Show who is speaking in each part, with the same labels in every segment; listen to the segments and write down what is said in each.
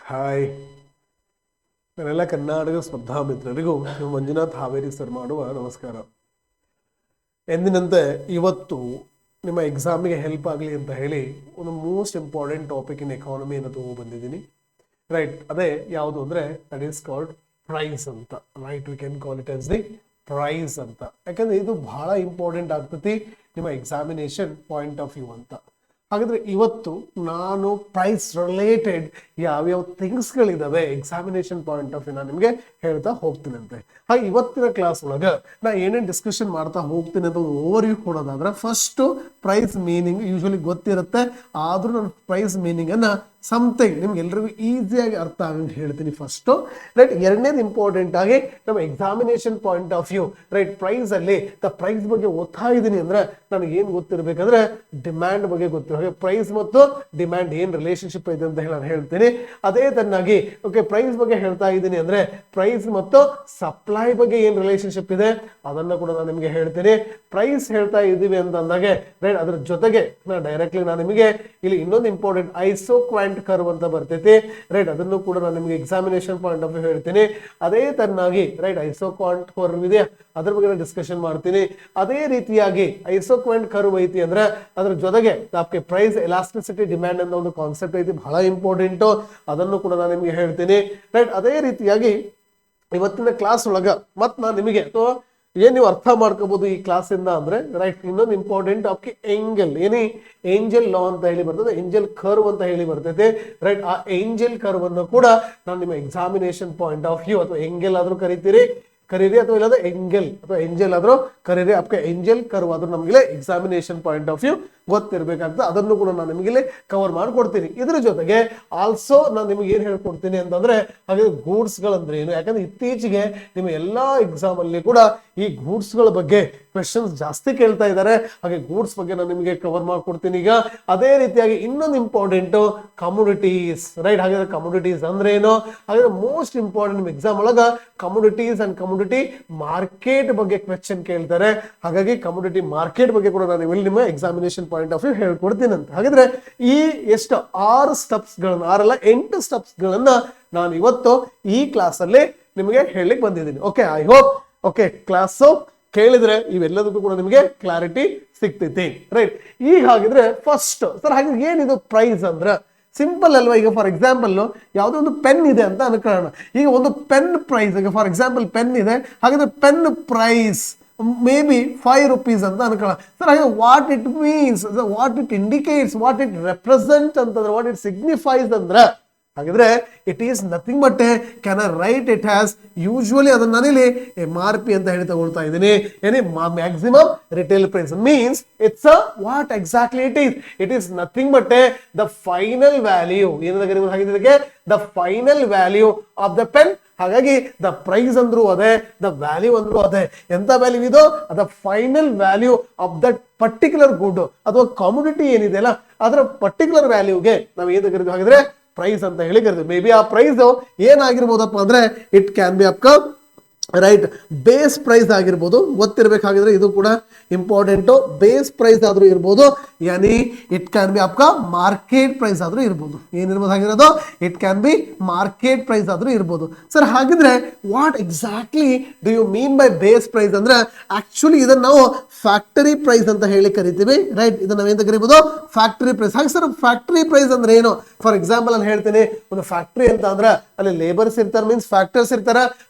Speaker 1: Hi ನನ್ನೆಲ್ಲ ಕರ್ನಾಟಕ ಸ್ಪರ್ಧಾ ಮಿತ್ರರಿಗೂ Manjunath Haveri sir ಮಾಡುವ ನಮಸ್ಕಾರ. ಎಂದಿನಂತೆ ಇವತ್ತು ನಿಮ್ಮ ಎಕ್ಸಾಮಿಗೆ ಹೆಲ್ಪ್ ಆಗಲಿ ಅಂತ ಹೇಳಿ ಒಂದು ಮೋಸ್ಟ್ ಇಂಪಾರ್ಟೆಂಟ್ ಟಾಪಿಕ್ ಇನ್ ಎಕಾನಮಿಯನ್ನು ತಗೊಂಡ್ಬಂದಿದ್ದೀನಿ. ರೈಟ್, ಅದೇ ಯಾವುದು ಅಂದರೆ ದಟ್ ಈಸ್ ಕಾಲ್ಡ್ ಪ್ರೈಸ್ ಅಂತ. Right, we can call it as the price ಅಂತ. ಯಾಕಂದ್ರೆ ಇದು ಬಹಳ ಇಂಪಾರ್ಟೆಂಟ್ ಆಗ್ತತಿ ನಿಮ್ಮ ಎಕ್ಸಾಮಿನೇಷನ್ ಪಾಯಿಂಟ್ ಆಫ್ ವ್ಯೂ ಅಂತ. ಹಾಗಾದ್ರೆ ಇವತ್ತು ನಾನು ಪ್ರೈಸ್ ರಿಲೇಟೆಡ್ ಯಾವ್ಯಾವ ಥಿಂಗ್ಸ್ಗಳಿದಾವೆ ಎಕ್ಸಾಮಿನೇಷನ್ ಪಾಯಿಂಟ್ ಆಫ್ ವ್ಯೂ ನಾನು ನಿಮಗೆ ಹೇಳ್ತಾ ಹೋಗ್ತೀನಂತೆ. ಹಾಗೆ ಇವತ್ತಿನ ಕ್ಲಾಸ್ ಒಳಗೆ ನಾ ಏನೇನು ಡಿಸ್ಕಷನ್ ಮಾಡ್ತಾ ಹೋಗ್ತೀನಿ ಅಂತ ಒಂದು ಓವರ್ ವ್ಯೂ ಕೊಡೋದಾದ್ರೆ, ಫಸ್ಟ್ ಪ್ರೈಸ್ ಮೀನಿಂಗ್ ಯೂಶಲಿ ಗೊತ್ತಿರುತ್ತೆ, ಆದ್ರೂ ನಾನು ಪ್ರೈಸ್ ಮೀನಿಂಗ್ ಅನ್ನ ಸಮಥಿಂಗ್ ನಿಮ್ಗೆ ಎಲ್ರಿಗೂ ಈಸಿಯಾಗಿ ಅರ್ಥ ಆಗಂತ ಹೇಳ್ತೀನಿ ಫಸ್ಟ್. ರೈಟ್, ಎರಡನೇದು ಇಂಪಾರ್ಟೆಂಟ್ ಆಗಿ ನಮ್ಮ examination point of view, right, price ಅಲ್ಲಿ ಪ್ರೈಸ್ ಬಗ್ಗೆ ಓದ್ತಾ ಇದ್ದೀನಿ ಅಂದ್ರೆ ನನಗೆ ಏನ್ ಗೊತ್ತಿರ್ಬೇಕಂದ್ರೆ ಡಿಮ್ಯಾಂಡ್ ಬಗ್ಗೆ ಗೊತ್ತಿರೋ ಪ್ರೈಸ್ ಮತ್ತು ಡಿಮ್ಯಾಂಡ್ ಏನ್ ರಿಲೇಶನ್ಶಿಪ್ ಇದೆ ಅಂತ ಹೇಳಿ ನಾನು ಹೇಳ್ತೀನಿ. ಅದೇ ತನ್ನಾಗಿ ಓಕೆ ಪ್ರೈಸ್ ಬಗ್ಗೆ ಹೇಳ್ತಾ ಇದ್ದೀನಿ ಅಂದ್ರೆ ಪ್ರೈಸ್ ಮತ್ತು ಸಪ್ಲೈ ಬಗ್ಗೆ ಏನ್ ರಿಲೇಶನ್ಶಿಪ್ ಇದೆ ಅದನ್ನ ಕೂಡ ನಾನು ನಿಮಗೆ ಹೇಳ್ತೀನಿ. ಪ್ರೈಸ್ ಹೇಳ್ತಾ ಇದ್ದೀವಿ ಅಂತ ಅಂದಾಗೆ ರೈಟ್, ಅದ್ರ ಜೊತೆಗೆ ಡೈರೆಕ್ಟ್ಲಿ ನಾನು ನಿಮಗೆ ಇಲ್ಲಿ ಇನ್ನೊಂದು ಇಂಪಾರ್ಟೆಂಟ್ ಐಸೋಕ್ವಾಂಟ್ ಕರ್ವ್ ಅಂತ ಬರ್ತೈತಿ. ರೈಟ್, ಅದನ್ನು ಕೂಡ ನಾನು ನಿಮಗೆ ಎಕ್ಸಾಮಿನೇಷನ್ ಪಾಯಿಂಟ್ ಆಫ್ ವ್ಯೂ ಹೇಳ್ತೀನಿ. ಅದೇ ತನ್ನಾಗಿ ರೈಟ್ ಐಸೋಕ್ವಾಂಟ್ ಕರ್ವ್ ಇದೆ, ಅದ್ರ ಬಗ್ಗೆ ನಾನು ಡಿಸ್ಕಷನ್ ಮಾಡ್ತೀನಿ. ಅದೇ ರೀತಿಯಾಗಿ ಐಸೋಕ್ವಾಂಟ್ ಕರ್ವ್ ಐತಿ ಅಂದ್ರೆ ಅದ್ರ ಜೊತೆಗೆ आपके ಪ್ರೈಸ್ ಎಲಾಸ್ಟಿಸಿಟಿ ಡಿಮ್ಯಾಂಡ್ ಅನ್ನೋ ಒಂದು ಕಾನ್ಸೆಪ್ಟ್ ಐತಿ, ಬಹಳ ಇಂಪಾರ್ಟೆಂಟ್, ಅದನ್ನು ಕೂಡ ನಾನು ನಿಮಗೆ ಹೇಳ್ತೀನಿ. ರೈಟ್, ಅದೇ ರೀತಿಯಾಗಿ ಇವತ್ತಿನ ಕ್ಲಾಸ್ ಒಳಗ ಮತ್ ನಾನು ನಿಮಗೆ ಏನ್ ನೀವು ಅರ್ಥ ಮಾಡ್ಕೋಬಹುದು ಈ ಕ್ಲಾಸ್ ಇಂದ ಅಂದ್ರೆ ರೈಟ್, ಇನ್ನೊಂದು ಇಂಪಾರ್ಟೆಂಟ್ आपके ಏಂಜಲ್ ಏಂಜಲ್ ಲಾ ಅಂತ ಹೇಳಿ ಬರ್ತದೆ, ಏಂಜಲ್ ಕರ್ವ್ ಅಂತ ಹೇಳಿ ಬರ್ತೈತೆ. ರೈಟ್, ಆ ಏಂಜಲ್ ಕರ್ವ್ ಅನ್ನು ಕೂಡ ನಾನು ನಿಮ್ಮ ಎಕ್ಸಾಮಿನೇಷನ್ ಪಾಯಿಂಟ್ ಆಫ್ ವ್ಯೂ ಅಥವಾ ಎಂಗೆಲ್ ಆದ್ರೂ ಕರೀರಿ ಅಥವಾ ಇಲ್ಲಾಂದ್ರೆ ಏಂಜಲ್ ಆದ್ರೂ ಕರೀರಿ, आपके ಏಂಜಲ್ ಕರ್ವ್ ಆದ್ರೂ ನಮಗೆ ಎಕ್ಸಾಮಿನೇಷನ್ ಪಾಯಿಂಟ್ ಆಫ್ ವ್ಯೂ ಗೊತ್ತಿರ್ಬೇಕಾಗ್ತದೆ. ಅದನ್ನು ಕೂಡ ನಾನು ನಿಮಗೆ ಇಲ್ಲಿ ಕವರ್ ಮಾಡ್ಕೊಡ್ತೀನಿ. ಇದ್ರ ಜೊತೆಗೆ ಆಲ್ಸೋ ನಾನು ನಿಮಗೆ ಏನ್ ಹೇಳ್ಕೊಡ್ತೀನಿ ಅಂತಂದ್ರೆ ಹಾಗೆ ಗೂಡ್ಸ್ ಗಳಂದ್ರೆ ಏನು, ಯಾಕಂದ್ರೆ ಇತ್ತೀಚೆಗೆ ನಿಮ್ಮ ಎಲ್ಲಾ ಎಕ್ಸಾಮ್ ಅಲ್ಲಿ ಕೂಡ ಈ ಗೂಡ್ಸ್ ಗಳ ಬಗ್ಗೆ ಕ್ವೆಶನ್ಸ್ ಜಾಸ್ತಿ ಕೇಳ್ತಾ ಇದ್ದಾರೆ. ಹಾಗೆ ಗೂಡ್ಸ್ ಬಗ್ಗೆ ನಾನು ನಿಮಗೆ ಕವರ್ ಮಾಡ್ಕೊಡ್ತೀನಿ ಈಗ. ಅದೇ ರೀತಿಯಾಗಿ ಇನ್ನೊಂದು ಇಂಪಾರ್ಟೆಂಟ್ ಕಮೋಡಿಟೀಸ್. ರೈಟ್, ಹಾಗಾದ್ರೆ ಕಮೋಡಿಟೀಸ್ ಅಂದ್ರೆ ಏನು, ಹಾಗಾದ್ರೆ ಮೋಸ್ಟ್ ಇಂಪಾರ್ಟೆಂಟ್ ನಿಮ್ಮ ಎಕ್ಸಾಮ್ ಒಳಗ ಕಮೋಡಿಟೀಸ್ ಅಂಡ್ ಕಮೋಡಿಟಿ ಮಾರ್ಕೆಟ್ ಬಗ್ಗೆ ಕ್ವೆಶನ್ ಕೇಳ್ತಾರೆ. ಹಾಗಾಗಿ ಕಮೋಡಿಟಿ ಮಾರ್ಕೆಟ್ ಬಗ್ಗೆ ಕೂಡ ನಾನು ಇಲ್ಲಿ ನಿಮ್ಮ ಎಕ್ಸಾಮಿನೇಷನ್ ಪಾಯಿಂಟ್ ಆಫ್ ವ್ಯೂ ಹೇಳ್ಕೊಡ್ತೀನಿ ಅಂತ. ಹಾಗಿದ್ರೆ ಈ ಎಷ್ಟು 6 ಸ್ಟೆಪ್ಸ್ ಗಳನ್ನ 8 ಸ್ಟೆಪ್ಸ್ ಗಳನ್ನ ನಾನು ಇವತ್ತು ಈ ಕ್ಲಾಸ್ ಅಲ್ಲಿ ನಿಮಗೆ ಹೇಳಲಿಕ್ಕೆ ಬಂದಿದ್ದೀನಿ. Okay, I hope okay class ಕೇಳಿದ್ರೆ ಇವೆಲ್ಲದಕ್ಕೂ ಕೂಡ ನಿಮಗೆ ಕ್ಲಾರಿಟಿ ಸಿಗ್ತೈತಿ. ರೈಟ್, ಈಗ ಹಾಗಿದ್ರೆ ಫಸ್ಟ್ ಸರ್ ಹಾಗೆ ಏನಿದು ಪ್ರೈಸ್ ಅಂದ್ರೆ ಸಿಂಪಲ್ ಅಲ್ವಾ. ಈಗ ಫಾರ್ ಎಕ್ಸಾಂಪಲ್ ಯಾವುದೋ ಒಂದು ಪೆನ್ ಇದೆ ಅಂತ ಅನ್ಕೊಳ್ಳೋಣ. ಈಗ ಒಂದು ಪೆನ್ ಪ್ರೈಸ್, ಈಗ ಫಾರ್ ಎಕ್ಸಾಂಪಲ್ ಪೆನ್ ಇದೆ, ಹಾಗಾದ್ರೆ pen price may be 5 rupees ಅಂತ ಅನ್ಕೊಳ್ಳೋಣ. ಸರ್ ಹಾಗೆ what it means, what it indicates, what it represent ಅಂತಂದ್ರೆ, ವಾಟ್ ಇಟ್ ಸಿಗ್ನಿಫೈಸ್ ಅಂದ್ರೆ ಹಾಗಿದ್ರೆ it is nothing but can I write it as usually ಅದನ್ನ ನಾನಿಲ್ಲಿ MRP ಅಂತ ಹೇಳಿ ತಗೊಳ್ತಾ ಇದ್ದೀನಿ. ಏನೇ maximum retail price means it's what exactly it is nothing but the final value. ಏನಂತ ಕರೀಬೋದು ಹಾಗಿದ್ದಕ್ಕೆ the final value of the pen. ಹಾಗಾಗಿ ದ ಪ್ರೈಸ್ ಅಂದ್ರೂ ಅದೇ, ದ ವ್ಯಾಲ್ಯೂ ಅಂದ್ರೂ ಅದೇ. ಎಂತ ವ್ಯಾಲ್ಯೂ ಇದು, the final value of that particular good ಅಥವಾ ಕಮೋಡಿಟಿ ಏನಿದೆ ಅಲ್ಲ ಅದರ ಪರ್ಟಿಕ್ಯುಲರ್ ವ್ಯಾಲ್ಯೂಗೆ ನಾವು ಏನು ಕರೀತೀವಿ ಹಾಗಿದ್ರೆ ಪ್ರೈಸ್ ಅಂತ ಹೇಳಿ ಕರೀತೀವಿ. ಮೇ ಬಿ ಆ ಪ್ರೈಸ್ ಏನಾಗಿರ್ಬೋದಪ್ಪ ಅಂದ್ರೆ ಇಟ್ ಕ್ಯಾನ್ ಬಿ ಅಪ್ಕ ರೈಟ್ ಬೇಸ್ ಪ್ರೈಸ್ ಆಗಿರ್ಬೋದು, ಗೊತ್ತಿರಬೇಕಾಗಿದ್ರೆ ಇದು ಕೂಡ ಇಂಪಾರ್ಟೆಂಟ್. ಬೇಸ್ ಪ್ರೈಸ್ ಆದ್ರೂ ಇರ್ಬೋದು, ಯಾನಿ ಇಟ್ ಕ್ಯಾನ್ ಬಿ ಅಪ್ಕ ಮಾರ್ಕೆಟ್ ಪ್ರೈಸ್ ಆದ್ರೂ ಇರ್ಬೋದು. ಏನಿರ್ಬೋದು ಆಗಿರೋದು it can be market price ಆದ್ರೂ ಇರ್ಬೋದು. ಸರ್ ಹಾಗಿದ್ರೆ what exactly do you mean by base price ಅಂದ್ರೆ ಆಕ್ಚುಲಿ ಇದನ್ನ ನಾವು ಫ್ಯಾಕ್ಟರಿ ಪ್ರೈಸ್ ಅಂತ ಹೇಳಿ ಕರಿತೀವಿ. ರೈಟ್, ಇದನ್ನ ನಾವೇಂತ ಕರಿಬಹುದು ಫ್ಯಾಕ್ಟರಿ ಪ್ರೈಸ್. ಹಾಗೆ ಸರ್ ಫ್ಯಾಕ್ಟರಿ ಪ್ರೈಸ್ ಅಂದ್ರೆ ಏನು, ಫಾರ್ ಎಕ್ಸಾಂಪಲ್ ನಾನು ಹೇಳ್ತೀನಿ, ಒಂದು ಫ್ಯಾಕ್ಟರಿ ಅಂತ ಅಂದ್ರೆ ಅಲ್ಲಿ ಲೇಬರ್ಸ್ ಇರ್ತಾರೆ, ಮೀನ್ಸ್ ಫ್ಯಾಕ್ಟರ್ಸ್ ಇರ್ತಾರೆ.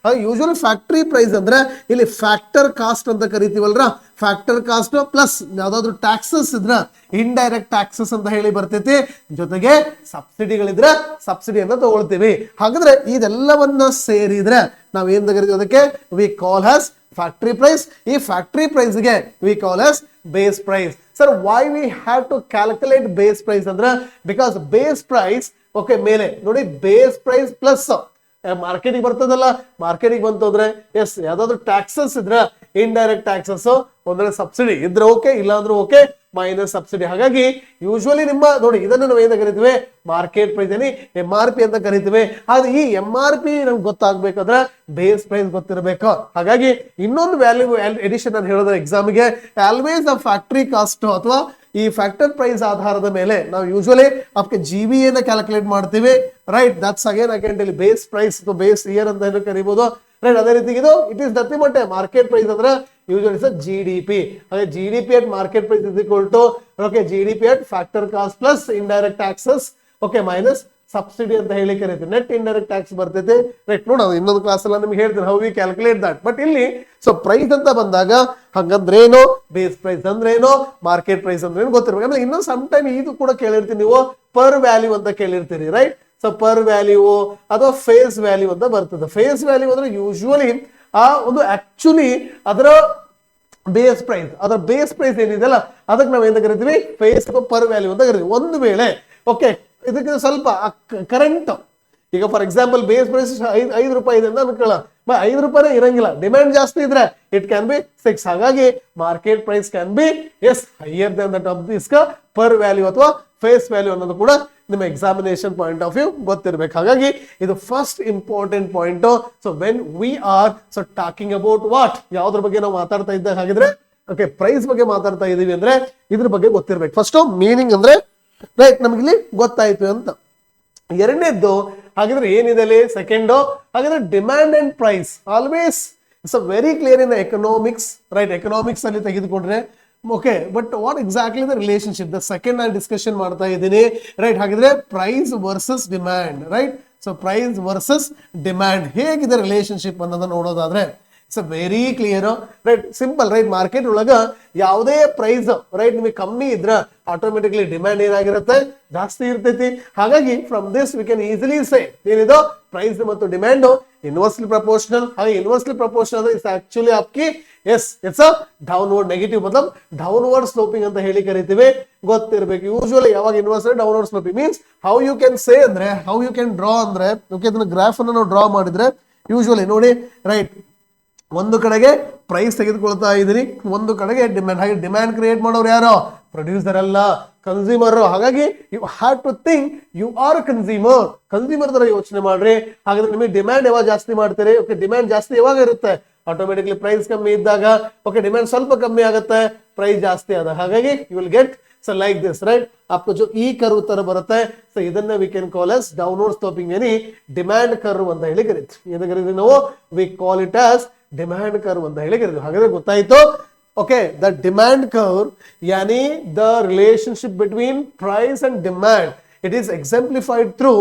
Speaker 1: ಯೂಶುವಲಿ ಫ್ಯಾಕ್ಟರಿ ಪ್ರೈಸ್ ಅಂದ್ರೆ ಇಲ್ಲಿ ಫ್ಯಾಕ್ಟರ್ ಕಾಸ್ಟ್ ಅಂತ ಕರಿತೀವಲ್ರ, ಫ್ಯಾಕ್ಟರ್ ಕಾಸ್ಟ್ ಪ್ಲಸ್ ಯಾವ್ದಾದ್ರು ಟ್ಯಾಕ್ಸಸ್ ಇದ್ರ ಇಂಡೈರೆಕ್ಟ್ ಟ್ಯಾಕ್ಸಸ್ ಅಂತ ಹೇಳಿ ಬರ್ತೈತಿ, ಜೊತೆಗೆ ಸಬ್ಸಿಡಿಗಳಿದ್ರೆ ಸಬ್ಸಿಡಿ ಅಂತ ತಗೊಳ್ತೀವಿ. ಹಾಗಾದ್ರೆ ಇದೆಲ್ಲವನ್ನ ಸೇರಿದ್ರೆ ನಾವ್ ಏನ್ ಕರಿತೀವಿ ಅದಕ್ಕೆ we call as factory price. ಈ ಫ್ಯಾಕ್ಟರಿ ಪ್ರೈಸ್ ಗೆ we call as base price. Sir why we have to calculate base price ಅಂದ್ರೆ ಬಿಕಾಸ್ ಬೇಸ್ ಪ್ರೈಸ್ ಓಕೆ ಮೇಲೆ ನೋಡಿ ಬೇಸ್ ಪ್ರೈಸ್ ಪ್ಲಸ್ ಮಾರ್ಕೆಟಿಗೆ ಬರ್ತದಲ್ಲ, ಮಾರ್ಕೆಟಿಗೆ ಬಂತು ಅಂದ್ರೆ ಎಸ್ ಯಾವ್ದಾದ್ರು ಟ್ಯಾಕ್ಸಸ್ ಇದ್ರೆ ಇಂಡೈರೆಕ್ಟ್ ಟ್ಯಾಕ್ಸಸ್, ಒಂದ್ರೆ ಸಬ್ಸಿಡಿ ಇದ್ರೆ ಓಕೆ, ಇಲ್ಲ ಅಂದ್ರೆ ಓಕೆ, ಮೈನಸ್ ಸಬ್ಸಿಡಿ. ಹಾಗಾಗಿ ಯೂಶುವಲಿ ನಿಮ್ಮ ನೋಡಿ ಇದನ್ನು ನಾವು ಏನು ಕರಿತೀವಿ, ಮಾರ್ಕೆಟ್ ಪ್ರೈಸ್ ಏನಿ MRP ಅಂತ ಕರಿತೀವಿ. ಆದ್ರೆ ಈ MRP ನಮ್ಗೆ ಗೊತ್ತಾಗ್ಬೇಕಾದ್ರೆ ಬೇಸ್ ಪ್ರೈಸ್ ಗೊತ್ತಿರಬೇಕು. ಹಾಗಾಗಿ ಇನ್ನೊಂದು ವ್ಯಾಲ್ಯೂ ಎಡಿಷನ್ ಅಂತ ಹೇಳಿದ್ರೆ ಎಕ್ಸಾಮ್ಗೆ ಆಲ್ವೇಸ್ ದ ಫ್ಯಾಕ್ಟರಿ ಕಾಸ್ಟ್ ಅಥವಾ ಈ ಫ್ಯಾಕ್ಟರ್ ಪ್ರೈಸ್ ಆಧಾರದ ಮೇಲೆ ನಾವು ಯೂಶುವಲಿ ಅದಕ್ಕೆ GVA ನ ಕ್ಯಾಲ್ಕುಲೇಟ್ ಮಾಡ್ತೀವಿ. Right, that's again I can tell base price ಅಥವಾ ಬೇಸ್ ಇಯರ್ ಅಂತ ಏನು ಕರಿಬಹುದು. ರೈಟ್, ಅದೇ ರೀತಿ ಇದು it is nothing but market price ಅಂದ್ರೆ ಯೂಶುವಲಿ ಇಟ್ಸ್ GDP. ಹಾಗೆ GDP at market price is equal to okay GDP at factor cost plus indirect taxes okay minus subsidy ಅಂತ ಹೇಳಿ ಕರೀತೀವಿ. ನೆಟ್ ಇಂಡೈರೆಕ್ಟ್ ಟ್ಯಾಕ್ಸ್ ಬರ್ತೈತೆ. Right, ನೋಡೋಣ ಇನ್ನೊಂದು class ಎಲ್ಲ ನಿಮ್ಗೆ ಹೇಳ್ತೀನಿ how we calculate that. But ಇಲ್ಲಿ ಸೊ ಪ್ರೈಸ್ ಅಂತ ಬಂದಾಗ ಹಂಗಂದ್ರೆ ಏನು, ಬೇಸ್ ಪ್ರೈಸ್ ಅಂದ್ರೆ ಏನು, ಮಾರ್ಕೆಟ್ ಪ್ರೈಸ್ ಅಂದ್ರೆ ಏನು ಗೊತ್ತಿರ್ಬೇಕು. ಆಮೇಲೆ ಇನ್ನೊಂದು ಸಮ್ ಟೈಮ್ ಇದು ಕೂಡ ಕೇಳಿರ್ತೀನಿ ನೀವು, ಪರ್ ವ್ಯಾಲ್ಯೂ ಅಂತ ಕೇಳಿರ್ತೀರಿ. ರೈಟ್, ಸೊ ಪರ್ ವ್ಯಾಲ್ಯೂ ಅಥವಾ ಫೇಸ್ ವ್ಯಾಲ್ಯೂ ಅಂತ ಬರ್ತದೆ. ಫೇಸ್ ವ್ಯಾಲ್ಯೂ ಅಂದ್ರೆ ಯೂಶುವಲಿ ಆ ಒಂದು ಆಕ್ಚುಲಿ ಅದರ ಬೇಸ್ ಪ್ರೈಸ್, ಅದರ ಬೇಸ್ ಪ್ರೈಸ್ ಏನಿದೆಯಲ್ಲ ಅದಕ್ಕೆ ನಾವು ಏನು ಕರಿತೀವಿ, ಫೇಸ್ ಅಥವಾ ಪರ್ ವ್ಯಾಲ್ಯೂ ಅಂತ ಕರಿತೀವಿ. ಒಂದು ವೇಳೆ ಓಕೆ ಇದಕ್ಕೆ ಸ್ವಲ್ಪ ಕರೆಂಟ್ ಈಗ ಫಾರ್ ಎಕ್ಸಾಂಪಲ್ ಬೇಸ್ ಪ್ರೈಸ್ 5 ರೂಪಾಯಿ ಇದೆ ಅಂತ ಅನ್ಕೊಳ್ಳ, 5 ರೂಪಾಯಿ ಇರಂಗಿಲ್ಲ, ಡಿಮ್ಯಾಂಡ್ ಜಾಸ್ತಿ ಇದ್ರೆ ಇಟ್ ಕ್ಯಾನ್ ಬಿ 6. ಹಾಗಾಗಿ market price can be higher than that of this par value ಅಥವಾ ಫೇಸ್ ವ್ಯಾಲ್ಯೂ ಅನ್ನೋದು ಕೂಡ ನಿಮ್ಮ ಎಕ್ಸಾಮಿನೇಷನ್ ಪಾಯಿಂಟ್ ಆಫ್ ವ್ಯೂ ಗೊತ್ತಿರಬೇಕು. ಹಾಗಾಗಿ ಇದು first important point. So when we are so talking about what, ಯಾವ್ದ್ರ ಬಗ್ಗೆ ನಾವು ಮಾತಾಡ್ತಾ ಇದ್ದಾಗ ಹಾಗಿದ್ರೆ ಓಕೆ ಪ್ರೈಸ್ ಬಗ್ಗೆ ಮಾತಾಡ್ತಾ ಇದೀವಿ ಅಂದ್ರೆ ಇದ್ರ ಬಗ್ಗೆ ಗೊತ್ತಿರ್ಬೇಕು. ಫಸ್ಟ್ ಮೀನಿಂಗ್ ಅಂದ್ರೆ ರೈಟ್ ನಮ್ಗಿಲ್ಲಿ ಗೊತ್ತಾಯ್ತು ಅಂತ. ಎರಡನೇದ್ದು ಹಾಗಿದ್ರೆ ಏನಿದೆ ಅಲ್ಲಿ, ಸೆಕೆಂಡ್ ಹಾಗಿದ್ರೆ demand and price always it's a very clear in economics. Right, economics ಅಲ್ಲಿ ತೆಗೆದುಕೊಂಡ್ರೆ okay but what exactly the relationship, the second ನಾನು ಡಿಸ್ಕಷನ್ ಮಾಡ್ತಾ ಇದ್ದೀನಿ. ರೈಟ್, ಹಾಗಿದ್ರೆ price versus demand. Right, so price versus demand ಹೇಗಿದೆ relationship ಅನ್ನೋದನ್ನ ನೋಡೋದಾದ್ರೆ it's very clear. Right, simple. Right, market ಒಳಗ ಯಾವುದೇ ಪ್ರೈಸ್ ರೈಟ್ ನಿಮಗೆ ಕಮ್ಮಿ ಇದ್ರ ಆಟೋಮೆಟಿಕ್ಲಿ ಡಿಮ್ಯಾಂಡ್ ಏನಾಗಿರುತ್ತೆ, ಜಾಸ್ತಿ ಇರ್ತೈತಿ. ಹಾಗಾಗಿ from this we can easily say ಏನಿದು ಪ್ರೈಸ್ ಮತ್ತು ಡಿಮ್ಯಾಂಡ್ ಇನ್ವರ್ಸ್ಲಿ ಪ್ರಪೋರ್ಷನಲ್. ಹಾಗೆ ಇನ್ವರ್ಸ್ಲಿ ಪ್ರಪೋರ್ಷನಲ್ ಇಸ್ ಆಕ್ಚುಲಿ ಆಪ್ಕಿ ಇಟ್ಸ್ ಅ ಡೌನ್ವರ್ಡ್ ನೆಗೆಟಿವ್ ಮತಲಬ್ ಡೌನ್ವರ್ಡ್ ಸ್ಲೋಪಿಂಗ್ ಅಂತ ಹೇಳಿ ಕರಿತೀವಿ, ಗೊತ್ತಿರಬೇಕು. ಯೂಶುವಲಿ ಯಾವಾಗ inverse downward sloping means how you can say ಅಂದ್ರೆ ಹೌ ಯು ಕ್ಯಾನ್ ಡ್ರಾ ಅಂದ್ರೆ ಓಕೆ ಇದನ್ನ ಗ್ರಾಫ್ ಅನ್ನು ನಾವು ಡ್ರಾ ಮಾಡಿದ್ರೆ ಯೂಶುವಲಿ ನೋಡಿ ರೈಟ್ ಒಂದು ಕಡೆಗೆ ಪ್ರೈಸ್ ತೆಗೆದುಕೊಳ್ತಾ ಇದೀನಿ, ಒಂದು ಕಡೆಗೆ ಡಿಮ್ಯಾಂಡ್. ಹಾಗೆ ಡಿಮ್ಯಾಂಡ್ ಕ್ರಿಯೇಟ್ ಮಾಡೋರು ಯಾರು, ಪ್ರೊಡ್ಯೂಸರ್ ಅಲ್ಲ, ಕನ್ಸ್ಯೂಮರ್. ಹಾಗಾಗಿ you have to think you are consumer. Consumer ತರ ಯೋಚನೆ ಮಾಡ್ರಿ. ಹಾಗಾದ್ರೆ ನಿಮಗೆ ಡಿಮ್ಯಾಂಡ್ ಯಾವಾಗ ಜಾಸ್ತಿ ಮಾಡ್ತೀರಿ, ಓಕೆ ಡಿಮ್ಯಾಂಡ್ ಜಾಸ್ತಿ ಯಾವಾಗ ಇರುತ್ತೆ, ಆಟೋಮೆಟಿಕ್ಲಿ ಪ್ರೈಸ್ ಕಮ್ಮಿ ಇದ್ದಾಗ ಓಕೆ ಡಿಮ್ಯಾಂಡ್ ಸ್ವಲ್ಪ ಕಮ್ಮಿ ಆಗುತ್ತೆ, ಪ್ರೈಸ್ ಜಾಸ್ತಿ ಆದಾಗ. ಹಾಗಾಗಿ you will get so like this. Right, आपको जो ಈ ಕರ್ವ್ ತರ ಬರುತ್ತೆ ಸೊ ಇದನ್ನ we can call as downward sloping ಏನಿ ಡಿಮ್ಯಾಂಡ್ ಕರ್ವ್ ಅಂತ ಹೇಳಿ ಕರೀತೀವಿ. ಇದನ್ನ ಕರೀತೀವಿ ನಾವು we call it as demand curve ಅಂತ ಹೇಳಿ ಕರೀತೀವಿ. ಹಾಗಾದ್ರೆ ಗೊತ್ತಾಯ್ತು. ಓಕೆ, ದ ಡಿಮ್ಯಾಂಡ್ ಕರ್ವ್ ಯಾನಿ the relationship between price and demand it is exemplified through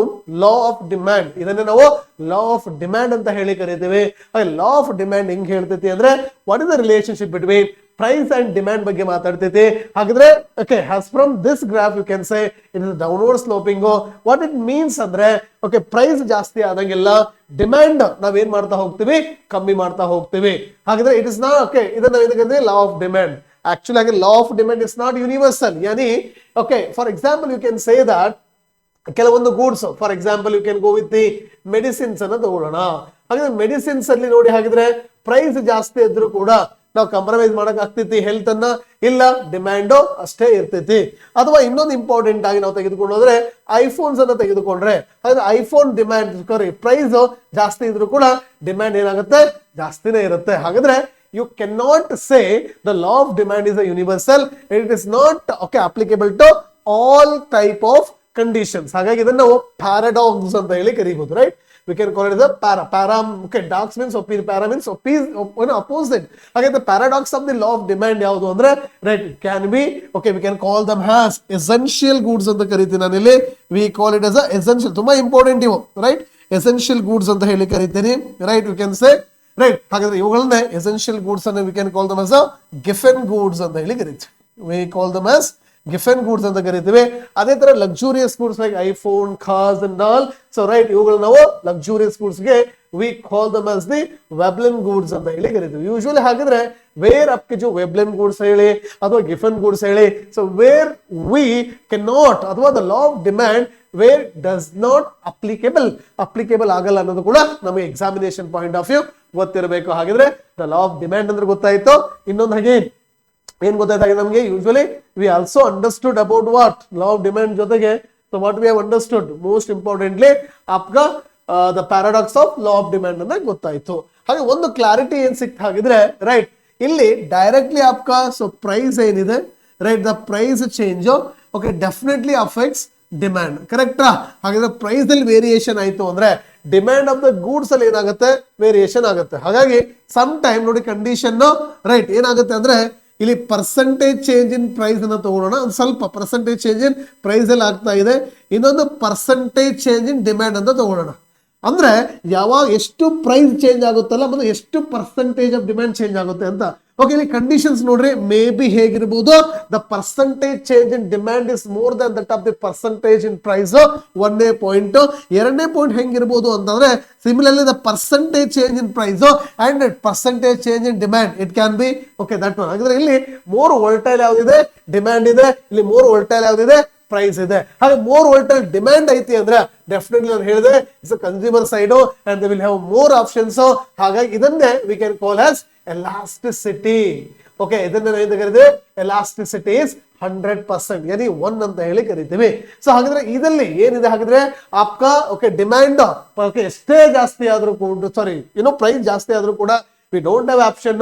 Speaker 1: law of demand. ಇದನ್ನ ನಾವು ಲಾ ಆಫ್ ಡಿಮ್ಯಾಂಡ್ ಅಂತ ಹೇಳಿ ಕರೀತೀವಿ. ಲಾ ಆಫ್ ಡಿಮ್ಯಾಂಡ್ ಹೆಂಗ್ ಹೇಳ್ತೈತಿ ಅಂದ್ರೆ what is the relationship between price and demand ಬಗ್ಗೆ ಮಾತಾಡ್ತೈತಿ. ಹಾಗಾದ್ರೆ okay as from this graph you can say it is downward sloping. What it means ಅಂದ್ರೆ ಓಕೆ ಪ್ರೈಸ್ ಜಾಸ್ತಿ ಆದಂಗೆಲ್ಲ ಡಿಮ್ಯಾಂಡ್ ನಾವೇನ್ ಮಾಡ್ತಾ ಹೋಗ್ತೀವಿ, ಕಮ್ಮಿ ಮಾಡ್ತಾ ಹೋಗ್ತೀವಿ. ಹಾಗಾದ್ರೆ ಇಟ್ ಇಸ್ ನಾಟ್ ಓಕೆ ಇದನ್ನ ಲಾ ಆಫ್ ಡಿಮ್ಯಾಂಡ್. ಆಕ್ಚುಲಿ ಹಾಗೆ law of demand is not universal. ಯಾನಿ okay for example you can say that ಕೆಲವೊಂದು goods for example you can go with the medicines ಅನ್ನ ತಗೊಳ್ಳೋಣ. ಹಾಗಾದ್ರೆ ಮೆಡಿಸಿನ್ಸ್ ಅಲ್ಲಿ ನೋಡಿ ಹಾಗಿದ್ರೆ ಪ್ರೈಸ್ ಜಾಸ್ತಿ ಇದ್ರೂ ಕೂಡ ನಾವು ಕಾಂಪ್ರಮೈಸ್ ಮಾಡಕ್ ಆಗ್ತೈತಿ ಹೆಲ್ತ್ ಅನ್ನ, ಇಲ್ಲ ಡಿಮ್ಯಾಂಡ್ ಅಷ್ಟೇ ಇರ್ತೈತಿ. ಅಥವಾ ಇನ್ನೊಂದು ಇಂಪಾರ್ಟೆಂಟ್ ಆಗಿ ನಾವು ತೆಗೆದುಕೊಂಡ್ರೆ ಐಫೋನ್ಸ್ ಅನ್ನ ತೆಗೆದುಕೊಂಡ್ರೆ ಹಾಗಾದ್ರೆ ಐಫೋನ್ ಡಿಮ್ಯಾಂಡ್ ಪ್ರೈಸ್ ಜಾಸ್ತಿ ಇದ್ರೂ ಕೂಡ ಡಿಮ್ಯಾಂಡ್ ಏನಾಗುತ್ತೆ, ಜಾಸ್ತಿನೇ ಇರುತ್ತೆ. ಹಾಗಾದ್ರೆ you cannot say the law of demand is a universal. It is not okay applicable to all type of conditions. ಹಾಗಾಗಿ ಇದನ್ನ ನಾವು ಪ್ಯಾರಾಡಾಕ್ಸ್ ಅಂತ ಹೇಳಿ ಕರೀಬಹುದು. Right, we can call it as a para okay dox means para means opposite. ಹಾಗೆ the paradox of the law of demand ಯಾವುದು ಅಂದ್ರೆ right it can be okay we can call them as essential goods ಅಂತ ಕರೀತೀನಿ ನಾನು ಇಲ್ಲಿ. we call it as a essential, ತುಂಬಾ important ಇವು. Right, essential goods ಅಂತ ಹೇಳಿ ಕರೀತೀನಿ. Right, you can say right. ಹಾಗಾದ್ರೆ ಇವುಗಳನ್ನ ಎಸೆನ್ಷಿಯಲ್ ಗೂಡ್ಸ್ ಅನ್ನು we can call them as Giffen goods ಅಂತ ಹೇಳಿ ಕರೀತೀವಿ. We call them as Giffen goods ಅಂತ ಕರಿತೀವಿ. ಅದೇ ತರ luxurious goods like iPhone, cars and all. So right ಇವುಗಳು ನಾವು ಲಕ್ಸುರಿಯಸ್ ಗೂಡ್ಸ್ ಗೆ we call them as the Veblen goods ಅಂತ ಹೇಳಿ ಕರಿತೀವಿ. ಯೂಶುವಲಿ ಹಾಗಿದ್ರೆ ವೇರ್ ಅಪ್ಗೆ ಜೋ ವೆಬ್ಲಿನ್ ಗೂಡ್ಸ್ ಹೇಳಿ ಅಥವಾ ಗಿಫೆನ್ ಗೂಡ್ಸ್ ಹೇಳಿ so where we can not ಅಥವಾ the law of demand where does not applicable ಆಗಲ್ಲ ಅನ್ನೋದು ಕೂಡ ನಮಗೆ ಎಕ್ಸಾಮಿನೇಷನ್ ಪಾಯಿಂಟ್ ಆಫ್ ವ್ಯೂ ಗೊತ್ತಿರಬೇಕು. ಹಾಗಿದ್ರೆ ದ ಲಾ ಆಫ್ ಡಿಮ್ಯಾಂಡ್ ಅಂದ್ರೆ ಗೊತ್ತಾಯ್ತು. ಇನ್ನೊಂದು ಹಾಗೆ ಏನ್ ಗೊತ್ತಾಯ್ತಾಗಿದೆ ನಮಗೆ usually we also understood about what law of demand ಜೊತೆಗೆ so what we have understood most importantly ಆಪ್ಗ the paradox of law of demand ಅಂತ ಗೊತ್ತಾಯ್ತು. ಹಾಗೆ ಒಂದು ಕ್ಲಾರಿಟಿ ಏನ್ ಸಿಕ್ತ ಹಾಗಿದ್ರೆ ರೈಟ್ ಇಲ್ಲಿ ಡೈರೆಕ್ಟ್ಲಿ ಆಪ್ಕ ಸೊ ಪ್ರೈಸ್ ಏನಿದೆ right the price change okay definitely affects demand ಕರೆಕ್ಟಾ. ಹಾಗಾದ್ರೆ ಪ್ರೈಸ್ ಅಲ್ಲಿ ವೇರಿಯೇಷನ್ ಆಯ್ತು ಅಂದ್ರೆ ಡಿಮ್ಯಾಂಡ್ ಆಫ್ ದ ಗೂಡ್ಸ್ ಅಲ್ಲಿ ಏನಾಗುತ್ತೆ ವೇರಿಯೇಷನ್ ಆಗುತ್ತೆ. ಹಾಗಾಗಿ ಸಮ್ ಟೈಮ್ ನೋಡಿ ಕಂಡೀಷನ್ ರೈಟ್ ಏನಾಗುತ್ತೆ ಅಂದ್ರೆ ಇಲ್ಲಿ ಪರ್ಸೆಂಟೇಜ್ ಚೇಂಜ್ ಇನ್ ಪ್ರೈಸ್ ಅನ್ನ ತಗೊಳ್ಳೋಣ. ಒಂದು ಸ್ವಲ್ಪ ಪರ್ಸೆಂಟೇಜ್ ಚೇಂಜ್ ಇನ್ ಪ್ರೈಸ್ ಅಲ್ಲಿ ಆಗ್ತಾ ಇದೆ, ಇನ್ನೊಂದು ಪರ್ಸೆಂಟೇಜ್ ಚೇಂಜ್ ಇನ್ ಡಿಮ್ಯಾಂಡ್ ಅಂತ ತಗೊಳ್ಳೋಣ. ಅಂದ್ರೆ ಯಾವಾಗ ಎಷ್ಟು ಪ್ರೈಸ್ ಚೇಂಜ್ ಆಗುತ್ತಲ್ಲ ಮತ್ತು ಎಷ್ಟು ಪರ್ಸೆಂಟೇಜ್ ಆಫ್ ಡಿಮ್ಯಾಂಡ್ ಚೇಂಜ್ ಆಗುತ್ತೆ ಅಂತ. ಓಕೆ ಇಲ್ಲಿ ಕಂಡೀಷನ್ಸ್ ನೋಡ್ರಿ ಮೇ ಬಿ ಹೇಗಿರ್ಬೋದು the percentage change in demand is more than that of the percentage in price. ಒಂದೇ ಪಾಯಿಂಟ್. ಎರಡನೇ ಪಾಯಿಂಟ್ ಹೆಂಗಿರ್ಬೋದು ಅಂತಂದ್ರೆ similarly the percentage change in price and percentage change in demand it can be okay that one. ಹಾಗಾದ್ರೆ ಇಲ್ಲಿ more ವೋಲ್ಟೈಲ್ ಯಾವ್ದಿದೆ demand ಇದೆ, ಇಲ್ಲಿ more ವೋಲ್ಟೈಲ್ ಯಾವ್ದಿದೆ price ಇದೆ. ಹಾಗೆ ಮೋರ್ ವೋಲ್ಟೈಲ್ ಡಿಮ್ಯಾಂಡ್ ಐತಿ ಅಂದ್ರೆ ಡೆಫಿನೆಟ್ಲಿ ನಾನು ಹೇಳಿದೆ it's consumer side and they will have more options. ಹಾಗಾಗಿ ಇದನ್ನೇ we can call as elasticity. Okay ಇದನ್ನ ಕರೀತೀವಿ ಎಲಾಸ್ಟಿಸಿಟಿ ಇಸ್ 100% ಯಾನಿ 1 ಅಂತ ಹೇಳಿ ಕರಿತೀವಿ. ಸೊ ಹಾಗಾದ್ರೆ ಇದರಲ್ಲಿ ಏನಿದೆ ಹಾಗಾದ್ರೆ ಆಪ್ಕ ಓಕೆ ಡಿಮ್ಯಾಂಡ್ ಓಕೆ ಎಷ್ಟೇ ಜಾಸ್ತಿ ಆದ್ರೂ ಕೂಡ ಸಾರಿ ಪ್ರೈಸ್ ಜಾಸ್ತಿ ಆದ್ರೂ ಕೂಡ ವಿ ಡೋಂಟ್ ಹ್ಯಾವ್ ಆಪ್ಷನ್.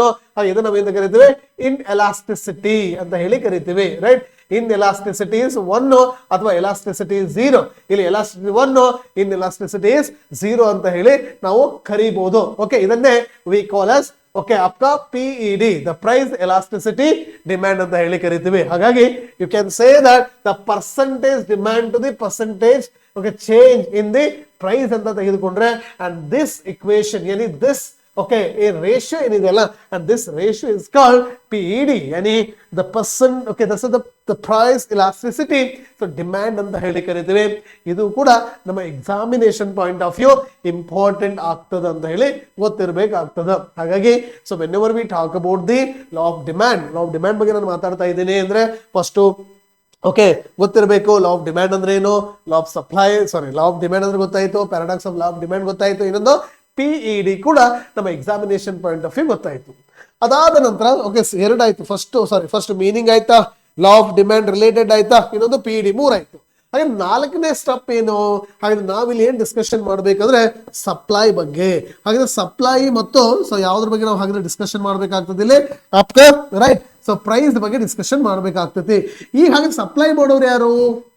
Speaker 1: ಇದನ್ನ ನಾವೇನು ಕರಿತೀವಿ ಇನ್ ಎಲಾಸ್ಟಿಸಿಟಿ ಅಂತ ಹೇಳಿ ಕರಿತೀವಿ ರೈಟ್. ಇನ್ ಎಲಾಸ್ಟಿಸಿಟಿ ಇಸ್ 1 ಅಥವಾ ಎಲಾಸ್ಟಿಸಿಟಿ ಇಸ್ 0. ಇಲ್ಲಿ ಎಲಾಸ್ಟಿಸಿಟಿ 1 ಇನ್ ಎಲಾಸ್ಟಿಸಿಟಿ ಇಸ್ 0 ಅಂತ ಹೇಳಿ ನಾವು ಕರೀಬಹುದು. ಓಕೆ ಇದನ್ನೇ ವಿ ಕಾಲ್ ಆಸ್ ಓಕೆ ಆಪ್ಕಾ PED the price elasticity demand ಅಂತ ಹೇಳಿ ಕರಿತೀವಿ. ಹಾಗಾಗಿ you can say that the percentage demand to the percentage okay change in the price ಅಂತ ತೆಗೆದುಕೊಂಡ್ರೆ ಅಂಡ್ ದಿಸ್ ಇಕ್ವೇಶನ್ ಯಾನಿ ದಿಸ್ okay a ratio ಏನಿದೆಯಲ್ಲ and this ratio is called PED yani the percent okay that's the price elasticity so demand ಅಂತ ಹೇಳಿ ಕರೀತೀವಿ. ಇದು ಕೂಡ ನಮ್ಮ examination point of view important ಆಗ್ತದೆ ಅಂತ ಹೇಳಿ ಗೊತ್ತಿರಬೇಕಾಗ್ತದೆ. ಹಾಗಾಗಿ so whenever we talk about the law of demand ಬಗ್ಗೆ ನಾನು ಮಾತಾಡ್ತಾ ಇದ್ದೀನಿ ಅಂದ್ರೆ ಫಸ್ಟ್ ಓಕೆ ಗೊತ್ತಿರಬೇಕು ಲಾ ಆಫ್ ಡಿಮ್ಯಾಂಡ್ ಅಂದ್ರೆ ಏನು, ಲಾ of supply sorry law of demand ಅಂದ್ರೆ ಗೊತ್ತಾಯ್ತು, paradox of law of demand ಗೊತ್ತಾಯ್ತು, ಇನ್ನೊಂದು PED ಕೂಡ ನಮ್ಮ ಎಕ್ಸಾಮಿನೇಷನ್ ಪಾಯಿಂಟ್ ಆಫ್ ವ್ಯೂ ಗೊತ್ತಾಯ್ತು. ಅದಾದ ನಂತರ ಓಕೆ ಎರಡಾಯ್ತು, ಫಸ್ಟ್ ಮೀನಿಂಗ್ ಆಯ್ತಾ, ಲಾ ಆಫ್ ಡಿಮ್ಯಾಂಡ್ ರಿಲೇಟೆಡ್ ಆಯ್ತಾ, ಇನ್ನೊಂದು PED 3 ಆಯ್ತು. ಹಾಗೆ 4ನೇ ಸ್ಟೆಪ್ ಏನು, ಹಾಗಾದ್ರೆ ನಾವಿಲ್ಲಿ ಏನ್ ಡಿಸ್ಕಷನ್ ಮಾಡ್ಬೇಕಂದ್ರೆ ಸಪ್ಲೈ ಬಗ್ಗೆ. ಹಾಗಾದ್ರೆ ಸಪ್ಲೈ ಮತ್ತು ಸೊ ಯಾವ್ದ್ರ ಬಗ್ಗೆ ನಾವು ಹಾಗಾದ್ರೆ ಡಿಸ್ಕಷನ್ ಮಾಡ್ಬೇಕಾಗ್ತದೆ ಇಲ್ಲಿ ರೈಟ್. ಸೊ ಪ್ರೈಸ್ ಬಗ್ಗೆ ಡಿಸ್ಕಷನ್ ಮಾಡ್ಬೇಕಾಗ್ತೈತಿ. ಈಗ ಹಾಗೆ ಸಪ್ಲೈ ಮಾಡೋರು ಯಾರು,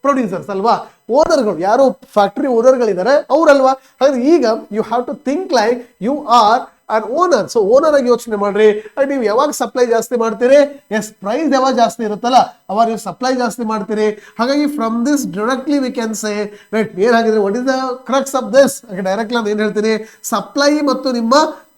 Speaker 1: ಪ್ರೊಡ್ಯೂಸರ್ಸ್ ಅಲ್ವಾ, ಓನರ್ಗಳು ಯಾರು ಫ್ಯಾಕ್ಟರಿ ಓನರ್ಗಳಿದ್ದಾರೆ ಅವರಲ್ವಾ. ಹಾಗಾದ್ರೆ ಈಗ you have to think like you are an owner. So owner ಆಗಿ ಯೋಚನೆ ಮಾಡ್ರಿ, ನೀವು ಯಾವಾಗ ಸಪ್ಲೈ ಜಾಸ್ತಿ ಮಾಡ್ತೀರಿ, ಎಸ್ ಪ್ರೈಸ್ ಯಾವಾಗ ಜಾಸ್ತಿ ಇರುತ್ತಲ್ಲ ಅವಾಗ ನೀವು ಸಪ್ಲೈ ಜಾಸ್ತಿ ಮಾಡ್ತೀರಿ. ಹಾಗಾಗಿ from this directly we can say right ಏನಾಗಿದೆ what is the crux of this. Directly ನಾನು ಏನ್ ಹೇಳ್ತೀನಿ, ಸಪ್ಲೈ ಮತ್ತು ನಿಮ್ಮ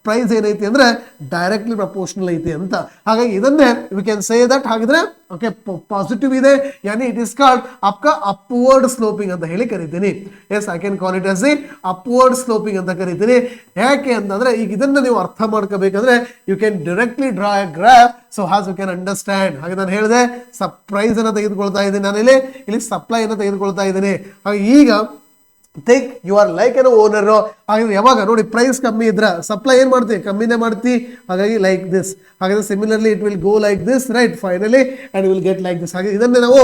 Speaker 1: ಪ್ರೈಸ್ ಏನೈತಿ ಅಂದ್ರೆ ಡೈರೆಕ್ಟ್ಲಿ ಪ್ರಪೋರ್ಷನಲ್ ಐತಿ ಅಂತ. ಹಾಗಾಗಿ ಇದನ್ನೇ ವಿ ಕ್ಯಾನ್ ಸೇ ದಟ್ ಹಾಗಿದ್ರೆ ಓಕೆ ಪಾಸಿಟಿವ್ ಇದೆ ಯಾನಿ ಇಟ್ ಇಸ್ ಕಾಲ್ಡ್ ಆಪ್ಕಾ ಅಪ್ವರ್ಡ್ ಸ್ಲೋಪಿಂಗ್ ಅಂತ ಹೇಳಿ ಕರಿತೀನಿ. Yes I can call it as the upward sloping ಅಂತ ಕರಿತೀನಿ. ಯಾಕೆ ಅಂತಂದ್ರೆ ಈಗ ಇದನ್ನ ನೀವು ಅರ್ಥ ಮಾಡ್ಕೋಬೇಕಂದ್ರೆ you can directly draw a graph so as you can understand. ಹಾಗೆ ನಾನು ಹೇಳಿದೆ ಪ್ರೈಸ್ ಅನ್ನ ತೆಗೆದುಕೊಳ್ತಾ ಇದ್ದೀನಿ, ನಾನು ಇಲ್ಲಿ ಸಪ್ಲೈ ಅನ್ನ ತೆಗೆದುಕೊಳ್ತಾ ಇದ್ದೀನಿ. ಹಾಗೆ ಈಗ ಥಿಂಕ್ ಯು ಆರ್ ಲೈಕ್ ಏನೋ ಓನರ್. ಹಾಗಾದ್ರೆ ಯಾವಾಗ ನೋಡಿ ಪ್ರೈಸ್ ಕಮ್ಮಿ ಇದ್ರ ಸಪ್ಲೈ ಏನ್ ಮಾಡ್ತಿ, ಕಮ್ಮಿನೇ ಮಾಡ್ತಿ. ಹಾಗಾಗಿ ಲೈಕ್ ದಿಸ್. ಹಾಗಾದ್ರೆ similarly it will go like this right finally and will get like this. ಹಾಗೆ ಇದನ್ನೇ ನಾವು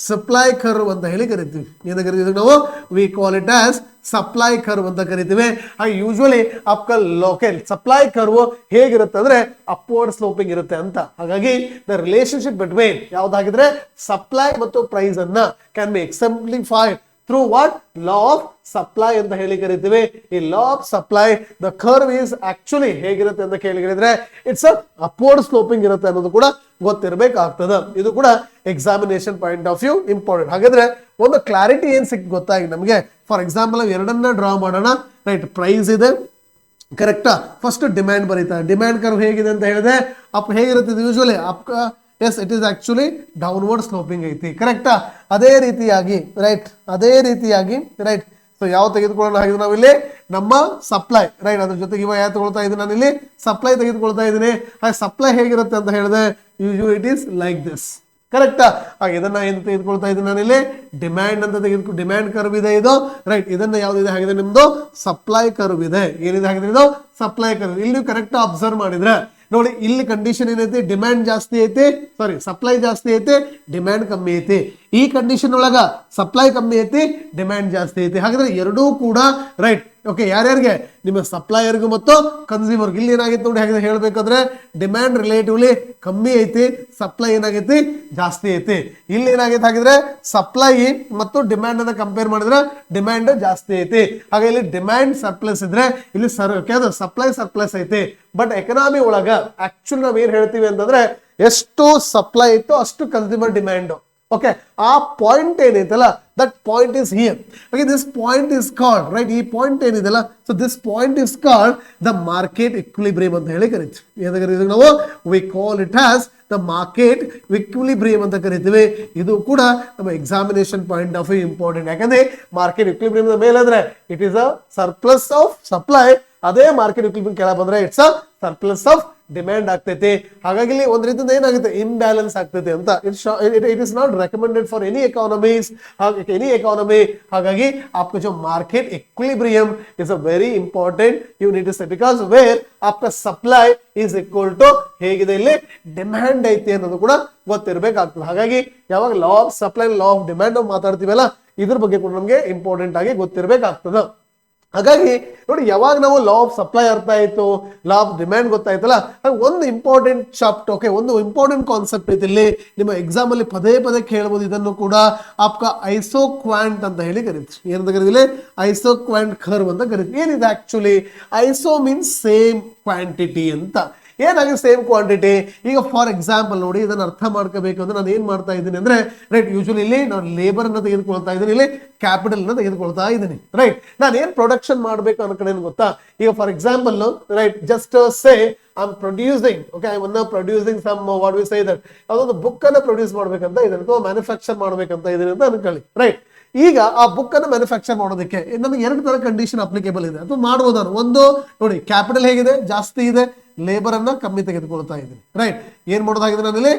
Speaker 1: ಸಪ್ಲೈ ಕರ್ವ್ ಅಂತ ಹೇಳಿ ಕರಿತೀವಿ. ಏನು ಕರಿತೀವಿ ನಾವು, we call it as supply curve ಅಂತ ಕರಿತೀವಿ. ಹಾಗೆ ಯೂಶುವಲಿ ಅಪ್ಕಲ್ ಲೋಕಲ್ ಸಪ್ಲೈ ಕರ್ವ್ ಹೇಗಿರುತ್ತೆ ಅಂದ್ರೆ ಅಪ್ವರ್ಡ್ ಸ್ಲೋಪಿಂಗ್ ಇರುತ್ತೆ ಅಂತ. ಹಾಗಾಗಿ ದ ರಿಲೇಶನ್ಶಿಪ್ ಬಿಟ್ವೀನ್ ಯಾವ್ದಾಗಿದ್ರೆ ಸಪ್ಲೈ ಮತ್ತು ಪ್ರೈಸ್ ಅನ್ನ can be exemplified through what law of supply ಅಂತ ಹೇಳಿ ಕರಿತೀವಿ. ಈ law of supply the curve is actually ಹೇಗಿರುತ್ತೆ ಅಂತ ಕೇಳಿದ್ರೆ ಇಟ್ಸ್ ಅಪ್ವರ್ಡ್ ಸ್ಲೋಪಿಂಗ್ ಇರುತ್ತೆ ಅನ್ನೋದು ಕೂಡ ಗೊತ್ತಿರಬೇಕಾಗ್ತದೆ. ಇದು ಕೂಡ examination point of view important. ಹಾಗಾದ್ರೆ ಒಂದು ಕ್ಲಾರಿಟಿ ಏನ್ ಸಿಕ್ ಗೊತ್ತಾಗಿ ನಮಗೆ. ಫಾರ್ ಎಕ್ಸಾಂಪಲ್ ನಾವು ಎರಡನ್ನ ಡ್ರಾ ಮಾಡೋಣ ರೈಟ್. ಪ್ರೈಸ್ ಇದೆ ಕರೆಕ್ಟಾ, ಫಸ್ಟ್ ಡಿಮ್ಯಾಂಡ್ ಬರೀತಾ, ಡಿಮ್ಯಾಂಡ್ ಕರ್ವ್ ಹೇಗಿದೆ ಅಂತ ಹೇಳಿದೆ ಅಪ್ ಹೇಗಿರುತ್ತೆ usually up as it is actually downward sloping ಐತಿ ಕರೆಕ್ಟಾ. ಅದೇ ರೀತಿಯಾಗಿ ರೈಟ್ ಸೊ ಯಾವ ತೆಗೆದುಕೊಳ್ಳೋಣ, ಹಾಗಿದ್ರೆ ನಾವಿಲ್ಲಿ ನಮ್ಮ ಸಪ್ಲೈ ರೈಟ್ ಅದ್ರ ಜೊತೆಗೆ ಇವಾಗ ಯಾವ ತಗೊಳ್ತಾ ಇದ್ದೀನಿ, ನಾನು ಇಲ್ಲಿ ಸಪ್ಲೈ ತೆಗೆದುಕೊಳ್ತಾ ಇದ್ದೀನಿ. ಹಾಗೆ ಸಪ್ಲೈ ಹೇಗಿರುತ್ತೆ ಅಂತ ಹೇಳಿದೆ usually it is like this ಕರೆಕ್ಟಾ. ಹಾಗೆ ಇದನ್ನ ಏನು ತೆಗೆದುಕೊಳ್ತಾ ಇದ್ದೀನಿ ನಾನು ಇಲ್ಲಿ ಡಿಮ್ಯಾಂಡ್ ಅಂತ ಡಿಮ್ಯಾಂಡ್ ಕರ್ವ್ ಇದೆ ಇದು ರೈಟ್. ಇದನ್ನ ಯಾವ್ದಿದೆ ಹಾಗಿದ್ರೆ ನಿಮ್ದು ಸಪ್ಲೈ ಕರ್ವ್ ಇದೆ. ಏನಿದೆ ಹಾಗಿದ್ರೆ ಇದು ಸಪ್ಲೈ ಕರ್ವ್. ಇಲ್ಲಿ ಕರೆಕ್ಟ್ ಅಬ್ಸರ್ವ್ ಮಾಡಿದ್ರೆ ನೋಡಿ ಇಲ್ಲಿ ಕಂಡೀಷನ್ ಏನೈತಿ, ಡಿಮ್ಯಾಂಡ್ ಜಾಸ್ತಿ ಐತಿ, ಸಾರಿ ಸಪ್ಲೈ ಜಾಸ್ತಿ ಐತಿ, ಡಿಮ್ಯಾಂಡ್ ಕಮ್ಮಿ ಐತಿ. ಈ ಕಂಡೀಷನ್ ಒಳಗ ಸಪ್ಲೈ ಕಮ್ಮಿ ಐತಿ, ಡಿಮ್ಯಾಂಡ್ ಜಾಸ್ತಿ ಐತಿ. ಹಾಗಾದ್ರೆ ಎರಡೂ ಕೂಡ ರೈಟ್. ಓಕೆ, ಯಾರ್ಯಾರಿಗೆ? ನಿಮ್ಮ ಸಪ್ಲೈಯರ್ಗೂ ಮತ್ತು ಕನ್ಸ್ಯೂಮರ್ಗೆ. ಇಲ್ಲಿ ಏನಾಗಿತ್ತು ನೋಡಿ, ಹಾಗೆ ಹೇಳ್ಬೇಕಾದ್ರೆ ಡಿಮ್ಯಾಂಡ್ ರಿಲೇಟಿವ್ಲಿ ಕಮ್ಮಿ ಐತಿ, ಸಪ್ಲೈ ಏನಾಗೈತಿ ಜಾಸ್ತಿ ಐತಿ. ಇಲ್ಲಿ ಏನಾಗೈತೆ ಹಾಗಿದ್ರೆ ಸಪ್ಲೈ ಮತ್ತು ಡಿಮ್ಯಾಂಡ್ ಅನ್ನ ಕಂಪೇರ್ ಮಾಡಿದ್ರೆ ಡಿಮ್ಯಾಂಡ್ ಜಾಸ್ತಿ ಐತಿ. ಹಾಗೆ ಇಲ್ಲಿ ಡಿಮ್ಯಾಂಡ್ ಸರ್ಪ್ಲಸ್ ಇದ್ರೆ ಇಲ್ಲಿ ಸಪ್ಲೈ ಸರ್ಪ್ಲಸ್ ಐತಿ. ಬಟ್ ಎಕನಾಮಿ ಒಳಗ ಆಕ್ಚುಲಿ ನಾವ್ ಏನ್ ಹೇಳ್ತೀವಿ ಅಂತಂದ್ರೆ ಎಷ್ಟು ಸಪ್ಲೈ ಇತ್ತು ಅಷ್ಟು ಕನ್ಸ್ಯೂಮರ್ ಡಿಮ್ಯಾಂಡ್. ಓಕೆ, ಆ ಪಾಯಿಂಟ್ ಏನೈತಲ್ಲ that point is here. Okay, this point is called right. ಈ ಪಾಯಿಂಟ್ ಏನಿದೆಲ್ಲ, so this point is called the market equilibrium ಅಂತ ಹೇಳಿ ಕರಿತೀವಿ. ಏನಂತ ಕರಿತೀವಿ ನಾವು? We call it as the market equilibrium ಅಂತ ಕರಿತೀವಿ. ಇದು ಕೂಡ ನಮ್ಮ examination point of view important. ಯಾಕಂದ್ರೆ ಮಾರ್ಕೆಟ್ ಇಕ್ವಿಲಿಬ್ರಿಯಂ ಮೇಲೆ ಅಂದ್ರೆ it is a surplus of supply, ಅದೇ ಮಾರ್ಕೆಟ್ ಇಕ್ವಿಲಿಬ್ರಿಯಂ ಕೆಳಗೆ ಬಂದ್ರೆ it's a surplus of demand ಆಗ್ತೈತಿ. ಹಾಗಾಗಿ ಇಲ್ಲಿ ಒಂದ್ ರೀತಿಯಿಂದ ಏನಾಗುತ್ತೆ, ಇಂಬ್ಯಾಲೆನ್ಸ್ ಆಗ್ತೈತಿ ಅಂತ. It is not recommended for any economies, any economy. ಹಾಗಾಗಿ आपका जो market equilibrium is a very important you need to say, because where आपका सप्लाई इज इक्वल टू ಹೇಗಿದೆ ಇಲ್ಲಿ ಡಿಮ್ಯಾಂಡ್ ಐತಿ ಅನ್ನೋದು ಕೂಡ ಗೊತ್ತಿರಬೇಕಾಗ್ತದೆ. ಹಾಗಾಗಿ ಯಾವಾಗ law of supply law of demand ಮಾತಾಡ್ತೀವಲ್ಲ ಇದ್ರ ಬಗ್ಗೆ ಕೂಡ ನಮಗೆ ಇಂಪಾರ್ಟೆಂಟ್ ಆಗಿ ಗೊತ್ತಿರಬೇಕಾಗ್ತದೆ. ಹಾಗಾಗಿ ನೋಡಿ, ಯಾವಾಗ ನಾವು ಲಾ ಆಫ್ ಸಪ್ಲೈ ಅರ್ಥ ಆಯ್ತು, ಲಾ ಆಫ್ ಡಿಮ್ಯಾಂಡ್ ಗೊತ್ತಾಯ್ತಲ್ಲ, ಒಂದು ಇಂಪಾರ್ಟೆಂಟ್ ಚಾಪ್ಟರ್, ಓಕೆ, ಒಂದು ಇಂಪಾರ್ಟೆಂಟ್ ಕಾನ್ಸೆಪ್ಟ್ ಐತಿ ಇಲ್ಲಿ ನಿಮ್ಮ ಎಕ್ಸಾಮ್ ಅಲ್ಲಿ ಪದೇ ಪದೇ ಕೇಳಬಹುದು. ಇದನ್ನು ಕೂಡ ಆಪ್ಕ ಐಸೋಕ್ವಾಂಟ್ ಅಂತ ಹೇಳಿ ಕರೀತೀವಿ. ಏನಂತ ಕರೀತಿಲ್ಲ? ಐಸೋಕ್ವಾಂಟ್ ಕರ್ವ್ ಅಂತ ಕರೀತೀವಿ. ಏನಿದೆ actually? Iso means same quantity ಅಂತ. ಏನಾಗಿದೆ ಸೇಮ್ ಕ್ವಾಂಟಿಟಿ? ಈಗ ಫಾರ್ ಎಕ್ಸಾಂಪಲ್ ನೋಡಿ, ಇದನ್ನ ಅರ್ಥ ಮಾಡ್ಕೋಬೇಕು ಅಂದ್ರೆ ನಾನು ಏನ್ ಮಾಡ್ತಾ ಇದ್ದೀನಿ ಅಂದ್ರೆ ರೈಟ್, ಯೂಶುವಲಿ ಇಲ್ಲಿ ನಾನು ಲೇಬರ್ ಅನ್ನ ತೆಗೆದುಕೊಳ್ತಾ ಇದ್ದೀನಿ, ಇಲ್ಲಿ ಕ್ಯಾಪಿಟಲ್ ಅನ್ನ ತೆಗೆದುಕೊಳ್ತಾ ಇದ್ದೀನಿ. ರೈಟ್, ನಾನು ಏನ್ ಪ್ರೊಡಕ್ಷನ್ ಮಾಡ್ಬೇಕು ಅನ್ನೋ ಕಡೆ ಗೊತ್ತಾ? ಈಗ for example right, just say I am producing, okay, I am producing some what we say that, ಯಾವುದೊಂದು ಬುಕ್ ಅನ್ನ ಪ್ರೊಡ್ಯೂಸ್ ಮಾಡ್ಬೇಕಂತ ಇದನ್ನ ಅಥವಾ ಮ್ಯಾನುಫ್ಯಾಕ್ಚರ್ ಮಾಡ್ಬೇಕಂತ ಇದೀನಿ ಅಂತ ಅನ್ಕೊಳ್ಳಿ. ರೈಟ್, ಈಗ ಆ ಬುಕ್ ಅನ್ನು ಮ್ಯಾನುಫ್ಯಾಕ್ಚರ್ ಮಾಡೋದಕ್ಕೆ ನಮಗೆ ಎರಡು ತರ ಕಂಡೀಷನ್ ಅಪ್ಲಿಕೇಬಲ್ ಇದೆ ಅಥವಾ ಮಾಡಬಹುದು. ಒಂದು ನೋಡಿ, ಕ್ಯಾಪಿಟಲ್ ಹೇಗಿದೆ ಜಾಸ್ತಿ ಇದೆ, ಲೇಬರ್ ಅನ್ನ ಕಮ್ಮಿ ತೆಗೆದುಕೊಳ್ತಾ ಇದ್ದೀನಿ. ರೈಟ್, ಏನ್ ಮಾಡೋದಾಗಿದೆ ನಾನಿಲ್ಲಿ?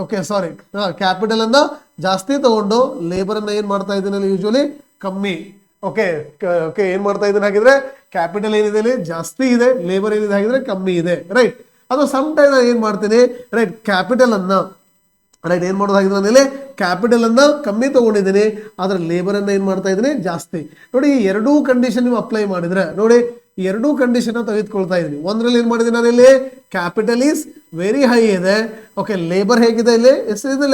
Speaker 1: ಓಕೆ, ಸಾರಿ, ಕ್ಯಾಪಿಟಲ್ ಅನ್ನ ಜಾಸ್ತಿ ತಗೊಂಡು ಲೇಬರ್ ಅನ್ನ ಏನ್ ಮಾಡ್ತಾ ಇದ್ದೀನಿ ಯೂಶುವಲಿ ಕಮ್ಮಿ. ಓಕೆ ಓಕೆ, ಏನ್ ಮಾಡ್ತಾ ಇದ್ದೀನಿ ಹಾಗಿದ್ರೆ ಕ್ಯಾಪಿಟಲ್ ಏನಿದೆ ಇಲ್ಲಿ ಜಾಸ್ತಿ ಇದೆ, ಲೇಬರ್ ಏನಿದೆ ಹಾಗಿದ್ರೆ ಕಮ್ಮಿ ಇದೆ. ರೈಟ್, ಅದು ಸಮ್ ಟೈಮ್ ನಾನು ಏನ್ ಮಾಡ್ತೀನಿ, ರೈಟ್, ಕ್ಯಾಪಿಟಲ್ ಅನ್ನ ರೈಟ್ ಏನ್ ಮಾಡೋದಾಗಿದೆ ನಾನಿಲ್ಲಿ ಕ್ಯಾಪಿಟಲ್ ಅನ್ನ ಕಮ್ಮಿ ತಗೊಂಡಿದ್ದೀನಿ, ಆದ್ರೆ ಲೇಬರ್ ಅನ್ನ ಏನ್ ಮಾಡ್ತಾ ಇದ್ದೀನಿ ಜಾಸ್ತಿ. ನೋಡಿ, ಈ ಎರಡೂ ಕಂಡೀಷನ್ ನೀವು ಅಪ್ಲೈ ಮಾಡಿದ್ರೆ ನೋಡಿ, ಈ ಎರಡೂ ಕಂಡೀಷನ್ ತೆಗೆದುಕೊಳ್ತಾ ಇದ್ದೀನಿ. ಒಂದ್ರಲ್ಲಿ ಏನ್ ಮಾಡಿದ್ದೀನಿ ನಾನಿಲ್ಲಿ ಕ್ಯಾಪಿಟಲ್ ಈಸ್ ವೆರಿ ಹೈ ಇದೆ, ಓಕೆ, ಲೇಬರ್ ಹೇಗಿದೆ ಇಲ್ಲಿ ಎಷ್ಟಿದೆ,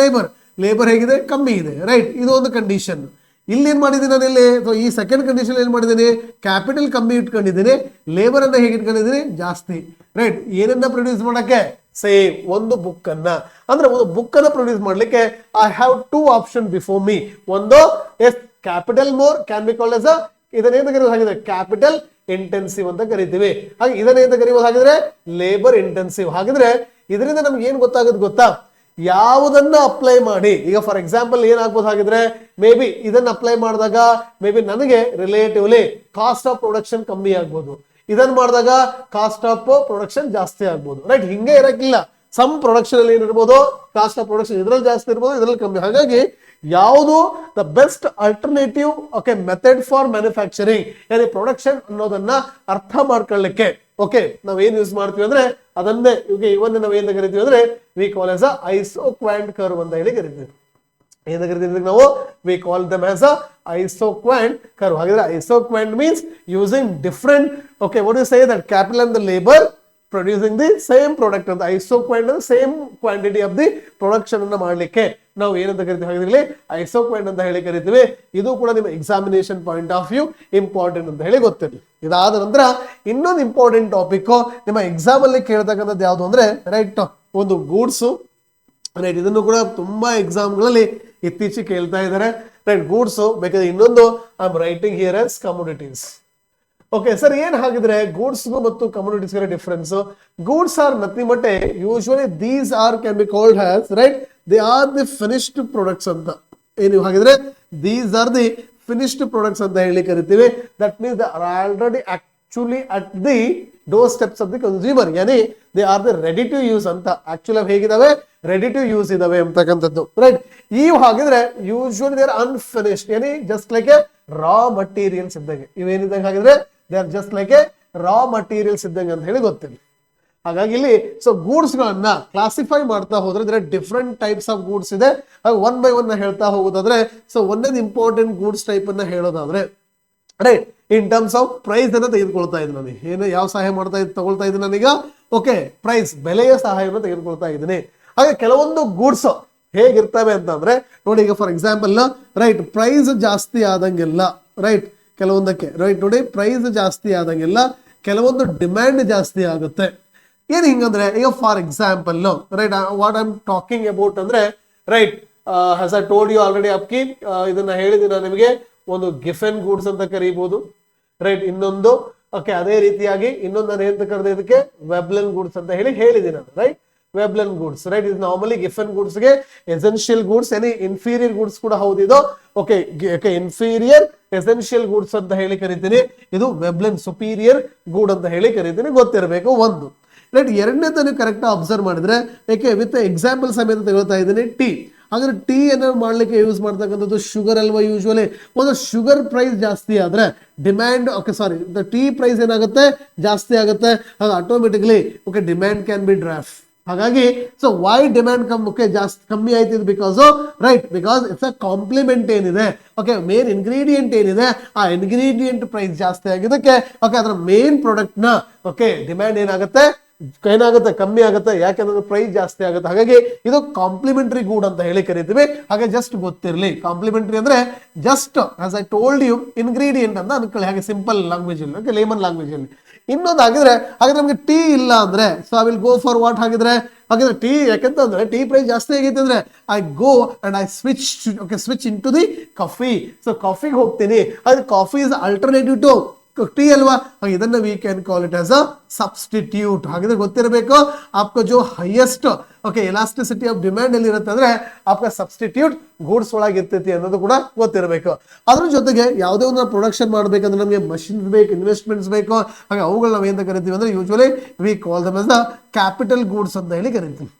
Speaker 1: ಲೇಬರ್ ಹೇಗಿದೆ ಕಮ್ಮಿ ಇದೆ. ರೈಟ್, ಇದು ಒಂದು ಕಂಡೀಷನ್. ಇಲ್ಲಿ ಏನ್ ಮಾಡಿದ್ದೀನಿ ನಾನಿಲ್ಲಿ, ಈ ಸೆಕೆಂಡ್ ಕಂಡೀಷನ್ ಏನ್ ಮಾಡಿದ್ದೀನಿ, ಕ್ಯಾಪಿಟಲ್ ಕಮ್ಮಿ ಇಟ್ಕೊಂಡಿದ್ದೀನಿ, ಲೇಬರ್ ಅನ್ನ ಹೇಗೆ ಇಟ್ಕೊಂಡಿದ್ದೀನಿ ಜಾಸ್ತಿ. ರೈಟ್, ಏನನ್ನ ಪ್ರೊಡ್ಯೂಸ್ ಮಾಡಕ್ಕೆ? ಸೇಮ್ ಒಂದು ಬುಕ್ ಅನ್ನ. ಅಂದ್ರೆ ಒಂದು ಬುಕ್ ಅನ್ನ ಪ್ರೊಡ್ಯೂಸ್ ಮಾಡ್ಲಿಕ್ಕೆ I have two option before me. ಒಂದು as capital more can be called as ಇದನ್ನೇನು ಕರೆಯೋದು ಹಾಗಿದ್ರೆ ಕ್ಯಾಪಿಟಲ್ ಇಂಟೆನ್ಸಿವ್ ಅಂತ ಕರಿತೀವಿ. ಹಾಗೆ ಇದನ್ನೇನು ಕರೆಯೋದು ಹಾಗಿದ್ರೆ ಲೇಬರ್ ಇಂಟೆನ್ಸಿವ್. ಹಾಗಿದ್ರೆ ಇದರಿಂದ ನಮ್ಗೆ ಏನ್ ಗೊತ್ತಾಗುತ್ತೆ ಗೊತ್ತಾ? ಯಾವುದನ್ನ ಅಪ್ಲೈ ಮಾಡಿ, ಈಗ ಫಾರ್ ಎಕ್ಸಾಂಪಲ್ ಏನಾಗ್ಬೋದು ಹಾಗಿದ್ರೆ, ಮೇ ಬಿ ಇದನ್ನ ಅಪ್ಲೈ ಮಾಡಿದಾಗ ಮೇ ಬಿ ನನಗೆ ರಿಲೇಟಿವ್ಲಿ ಕಾಸ್ಟ್ ಆಫ್ ಪ್ರೊಡಕ್ಷನ್ ಕಮ್ಮಿ ಆಗ್ಬೋದು, ಇದನ್ನ ಮಾಡಿದಾಗ ಕಾಸ್ಟ್ ಆಫ್ ಪ್ರೊಡಕ್ಷನ್ ಜಾಸ್ತಿ ಆಗ್ಬೋದು. ರೈಟ್, ಹಿಂಗೆ ಇರಕ್ಕಿಲ್ಲ. ಸಮ್ ಪ್ರೊಡಕ್ಷನ್ ಅಲ್ಲಿ ಏನಿರ್ಬೋದು, ಕಾಸ್ಟ್ ಆಫ್ ಪ್ರೊಡಕ್ಷನ್ ಇದ್ರಲ್ಲಿ ಜಾಸ್ತಿ ಇರ್ಬೋದು, ಇದ್ರಲ್ಲಿ ಕಮ್ಮಿ. ಹಾಗಾಗಿ ಯಾವುದು the best alternative okay method for manufacturing production ಅನ್ನೋದನ್ನ ಅರ್ಥ ಮಾಡ್ಕೊಳ್ಳಿಕ್ಕೆ ಓಕೆ ನಾವೇನ್ ಯೂಸ್ ಮಾಡ್ತೀವಿ ಅಂದ್ರೆ ಅದನ್ನೇ ಇವನ್ ನಾವೇನ್ ಕರಿತೀವಿ ಅಂದ್ರೆ we call as a isoquant curve ಅಂತ ಹೇಳಿ ಕರಿತೀವಿ. ಏನ್ ಕರಿತೀವಿ ನಾವು? We call them as a isoquant curve. ಹಾಗಾದ್ರೆ isoquant means using different okay what you say that capital and the labour producing the same product ಅಂತ ಐಸೋಕ್ವಾಂಟ್ ಅಂದ್ರೆ same quantity of the production ಅನ್ನ ಮಾಡ್ಲಿಕ್ಕೆ ನಾವು ಏನಂತ ಕರಿತೀವಿ ಹಾಗಿದ್ರೆ ಐಸೋಕ್ವಾಂಟ್ ಅಂತ ಹೇಳಿ ಕರಿತೀವಿ. ಇದು ಕೂಡ ನಿಮ್ಮ examination point of view important ಅಂತ ಹೇಳಿ ಗೊತ್ತಿರಲಿ. ಇದಾದ ನಂತರ ಇನ್ನೊಂದು ಇಂಪಾರ್ಟೆಂಟ್ ಟಾಪಿಕ್ ನಿಮ್ಮ ಎಕ್ಸಾಮ್ ಅಲ್ಲಿ ಕೇಳ್ತಕ್ಕಂಥದ್ದು ಯಾವುದು ಅಂದ್ರೆ ರೈಟ್ ಒಂದು ಗೂಡ್ಸ್ ರೈಟ್. ಇದನ್ನು ಕೂಡ ತುಂಬಾ ಎಕ್ಸಾಮ್ಗಳಲ್ಲಿ ಇತ್ತೀಚೆಗೆ ಕೇಳ್ತಾ ಇದ್ದಾರೆ. ರೈಟ್, ಗೂಡ್ಸ್ ಬೇಕಾದ್ರೆ ಇನ್ನೊಂದು I am writing here as commodities. Okay sir, ಏನ್ ಹಾಗಿದ್ರೆ ಗೂಡ್ಸ್ಗೂ ಮತ್ತು ಕಮೋಡಿಟೀಸ್ಗೆ difference? Goods are nothing but usually these are can be called has right they are the finished products ಅಂತ. ಏನು ಹಾಗಿದ್ರೆ these are the finished products ಅಂತ ಹೇಳಿ ಕರಿತೀವಿ. That means they are already actually at the door steps of the consumer, ಯಾನಿ they are the ready to use ಅಂತ. Actually ಹೇಗಿದಾವೆ? Ready to use ಇದಾವೆ ಅಂತಕ್ಕಂಥದ್ದು. ರೈಟ್, ಇವು ಹಾಗಿದ್ರೆ ಯೂಶುವಲಿ ದೇ ಆರ್ ಅನ್ಫಿನಿಶ್ಡ್, ಯಾನಿ just like a raw materials ಇದ್ದಂಗೆ. ಇವೇನಿದ್ದಂಗೆ ಹಾಗಿದ್ರೆ they are just like a raw materials ಇದ್ದಂಗೆ ಅಂತ ಹೇಳಿ ಗೊತ್ತಿಲ್ಲ. ಹಾಗಾಗಿ ಇಲ್ಲಿ ಸೊ ಗೂಡ್ಸ್ ಗಳನ್ನ ಕ್ಲಾಸಿಫೈ ಮಾಡ್ತಾ ಹೋದ್ರೆ ಡಿಫ್ರೆಂಟ್ ಟೈಪ್ಸ್ ಆಫ್ ಗೂಡ್ಸ್ ಇದೆ. ಒನ್ ಬೈ ಒನ್ ಹೇಳ್ತಾ ಹೋಗೋದಾದ್ರೆ ಸೊ ಒಂದೇದು ಇಂಪಾರ್ಟೆಂಟ್ ಗೂಡ್ಸ್ ಟೈಪ್ ಅನ್ನ ಹೇಳೋದಾದ್ರೆ right in terms of price ಅನ್ನ ತೆಗೆದುಕೊಳ್ತಾ ಇದ್ದೀನಿ ನಾನು. ಏನು ಯಾವ ಸಹಾಯ ತಗೊಳ್ತಾ ಇದ್ದೀನಿ ನಾನೀಗ? ಓಕೆ, ಪ್ರೈಸ್ ಬೆಲೆಯ ಸಹಾಯವನ್ನು ತೆಗೆದುಕೊಳ್ತಾ ಇದ್ದೀನಿ. ಹಾಗೆ ಕೆಲವೊಂದು ಗೂಡ್ಸ್ ಹೇಗಿರ್ತವೆ ಅಂತಂದ್ರೆ ನೋಡಿ, ಈಗ ಫಾರ್ ಎಕ್ಸಾಂಪಲ್ ರೈಟ್ ಪ್ರೈಸ್ ಜಾಸ್ತಿ ಆದಂಗೆಲ್ಲ ರೈಟ್ ಕೆಲವೊಂದಕ್ಕೆ ರೈಟ್ ನೋಡಿ ಪ್ರೈಸ್ ಜಾಸ್ತಿ ಆದಂಗೆಲ್ಲ ಕೆಲವೊಂದು ಡಿಮ್ಯಾಂಡ್ ಜಾಸ್ತಿ ಆಗುತ್ತೆ. ಏನ್ ಹಿಂಗಂದ್ರೆ ಈಗ for example right what I am talking about ಅಂದ್ರೆ right has I told you already ಅಪ್ಕಿ ಇದನ್ನ ಹೇಳಿದ್ದೀನಿ ನಿಮಗೆ. ಒಂದು ಗಿಫೆನ್ ಗೂಡ್ಸ್ ಅಂತ ಕರೀಬಹುದು ರೈಟ್. ಇನ್ನೊಂದು ಓಕೆ ಅದೇ ರೀತಿಯಾಗಿ ಇನ್ನೊಂದು ನಾನು ಏನ್ ಕರೆದ ಇದಕ್ಕೆ ವೆಬ್ಲನ್ ಗೂಡ್ಸ್ ಅಂತ ಹೇಳಿದ್ದೀನಿ ನಾನು ರೈಟ್. ವೆಬ್ಲನ್ ಗೂಡ್ಸ್ ರೈಟ್ ಇದು ನಾರ್ಮಲಿ ಗಿಫೆನ್ ಗೂಡ್ಸ್ ಗೆ essential goods any inferior goods ಕೂಡ ಹೌದಿದು. ಓಕೆ ಇನ್ಫೀರಿಯರ್ ಎಸೆನ್ಷಿಯಲ್ ಗೂಡ್ಸ್ ಅಂತ ಹೇಳಿ ಕರಿತೀನಿ. ಇದು ವೆಬ್ಲನ್ ಸುಪೀರಿಯರ್ ಗೂಡ್ ಅಂತ ಹೇಳಿ ಕರಿತೀನಿ, ಗೊತ್ತಿರಬೇಕು ಒಂದು ರೈಟ್. ಎರಡನೇದು ನೀವು ಕರೆಕ್ಟ್ ಅಬ್ಸರ್ವ್ ಮಾಡಿದ್ರೆ ಯಾಕೆ ವಿತ್ ಎಕ್ಸಾಂಪಲ್ ಸಮೇತ ತಗೊಳ್ತಾ ಇದ್ದೀನಿ ಟೀ. ಹಾಗಾದ್ರೆ ಟೀ ಅನ್ನ ಮಾಡ್ಲಿಕ್ಕೆ ಯೂಸ್ ಮಾಡ್ತಕ್ಕಂಥದ್ದು ಶುಗರ್ ಅಲ್ವಾ. ಯೂಶುವಲಿ ಒಂದು ಶುಗರ್ ಪ್ರೈಸ್ ಜಾಸ್ತಿ ಆದ್ರೆ demand okay sorry tea price ಏನಾಗುತ್ತೆ ಜಾಸ್ತಿ ಆಗುತ್ತೆ. ಹಾಗೆ automatically okay demand can be draft. ಹಾಗಾಗಿ ಸೊ ವೈ ಡಿಮ್ಯಾಂಡ್ ಜಾಸ್ತಿ ಕಮ್ಮಿ ಆಯ್ತಿದ್ because right because it's a complement ಏನಿದೆ ಓಕೆ ಮೇನ್ ಇಂಗ್ರೀಡಿಯೆಂಟ್ ಏನಿದೆ ಆ ಇಂಗ್ರೀಡಿಯೆಂಟ್ ಪ್ರೈಸ್ ಜಾಸ್ತಿ ಆಗಿದ್ದಕ್ಕೆ ಓಕೆ ಅದರ ಮೇನ್ ಪ್ರಾಡಕ್ಟ್ ನ ಓಕೆ ಡಿಮ್ಯಾಂಡ್ ಏನಾಗುತ್ತೆ ಕಮ್ಮಿ ಆಗುತ್ತೆ. ಯಾಕೆಂದ್ರೆ ಪ್ರೈಸ್ ಜಾಸ್ತಿ ಆಗುತ್ತೆ. ಹಾಗಾಗಿ ಇದು ಕಾಂಪ್ಲಿಮೆಂಟರಿ ಗೂಡ್ ಅಂತ ಹೇಳಿ ಕರಿತೀವಿ. ಹಾಗೆ ಜಸ್ಟ್ ಗೊತ್ತಿರಲಿ ಕಾಂಪ್ಲಿಮೆಂಟರಿ ಅಂದ್ರೆ just as I told you ingredient ಅಂತ ಅನ್ಕೊಳ್ಳಿ. ಹಾಗೆ ಸಿಂಪಲ್ ಲ್ಯಾಂಗ್ವೇಜ್ ಅಲ್ಲಿ ಓಕೆ ಲೇಮನ್ ಲ್ಯಾಂಗ್ವೇಜ್ ಅಲ್ಲಿ. ಇನ್ನೊಂದು ಹಾಗಿದ್ರೆ ನಮಗೆ ಟೀ ಇಲ್ಲ ಅಂದ್ರೆ so I will go for what ಹಾಗಿದ್ರೆ ಟೀ ಯಾಕಂತಂದ್ರೆ ಟೀ ಪ್ರೈಸ್ ಜಾಸ್ತಿ ಆಗೈತೆ ಅಂದ್ರೆ I go and I switch into the coffee. So ಕಾಫಿಗೆ ಹೋಗ್ತೀನಿ. ಅದು coffee is alternative to tea ಅಲ್ವಾ. ಇದನ್ನ we can call it as a substitute. ಹಾಗಿದ್ರೆ ಗೊತ್ತಿರಬೇಕು आपका जो highest okay elasticity of demand ಎಲ್ಲಿ ಇರುತ್ತೆ ಅಂದ್ರೆ आपका ಸಬ್ಸ್ಟಿಟ್ಯೂಟ್ ಗೂಡ್ಸ್ ಒಳಗೆ ಇರ್ತೈತಿ ಅನ್ನೋದು ಕೂಡ ಗೊತ್ತಿರಬೇಕು. ಅದ್ರ ಜೊತೆಗೆ ಯಾವುದೇ ಒಂದು ಪ್ರೊಡಕ್ಷನ್ ಮಾಡ್ಬೇಕಂದ್ರೆ ನಮಗೆ ಮಷಿನ್ಸ್ ಬೇಕು, ಇನ್ವೆಸ್ಟ್ಮೆಂಟ್ಸ್ ಬೇಕು. ಹಾಗೆ ಅವುಗಳು ನಾವು ಏನಂತ ಕರಿತೀವಿ ಅಂದ್ರೆ usually we call them as the capital goods ಅಂತ ಹೇಳಿ ಕರಿತೀವಿ.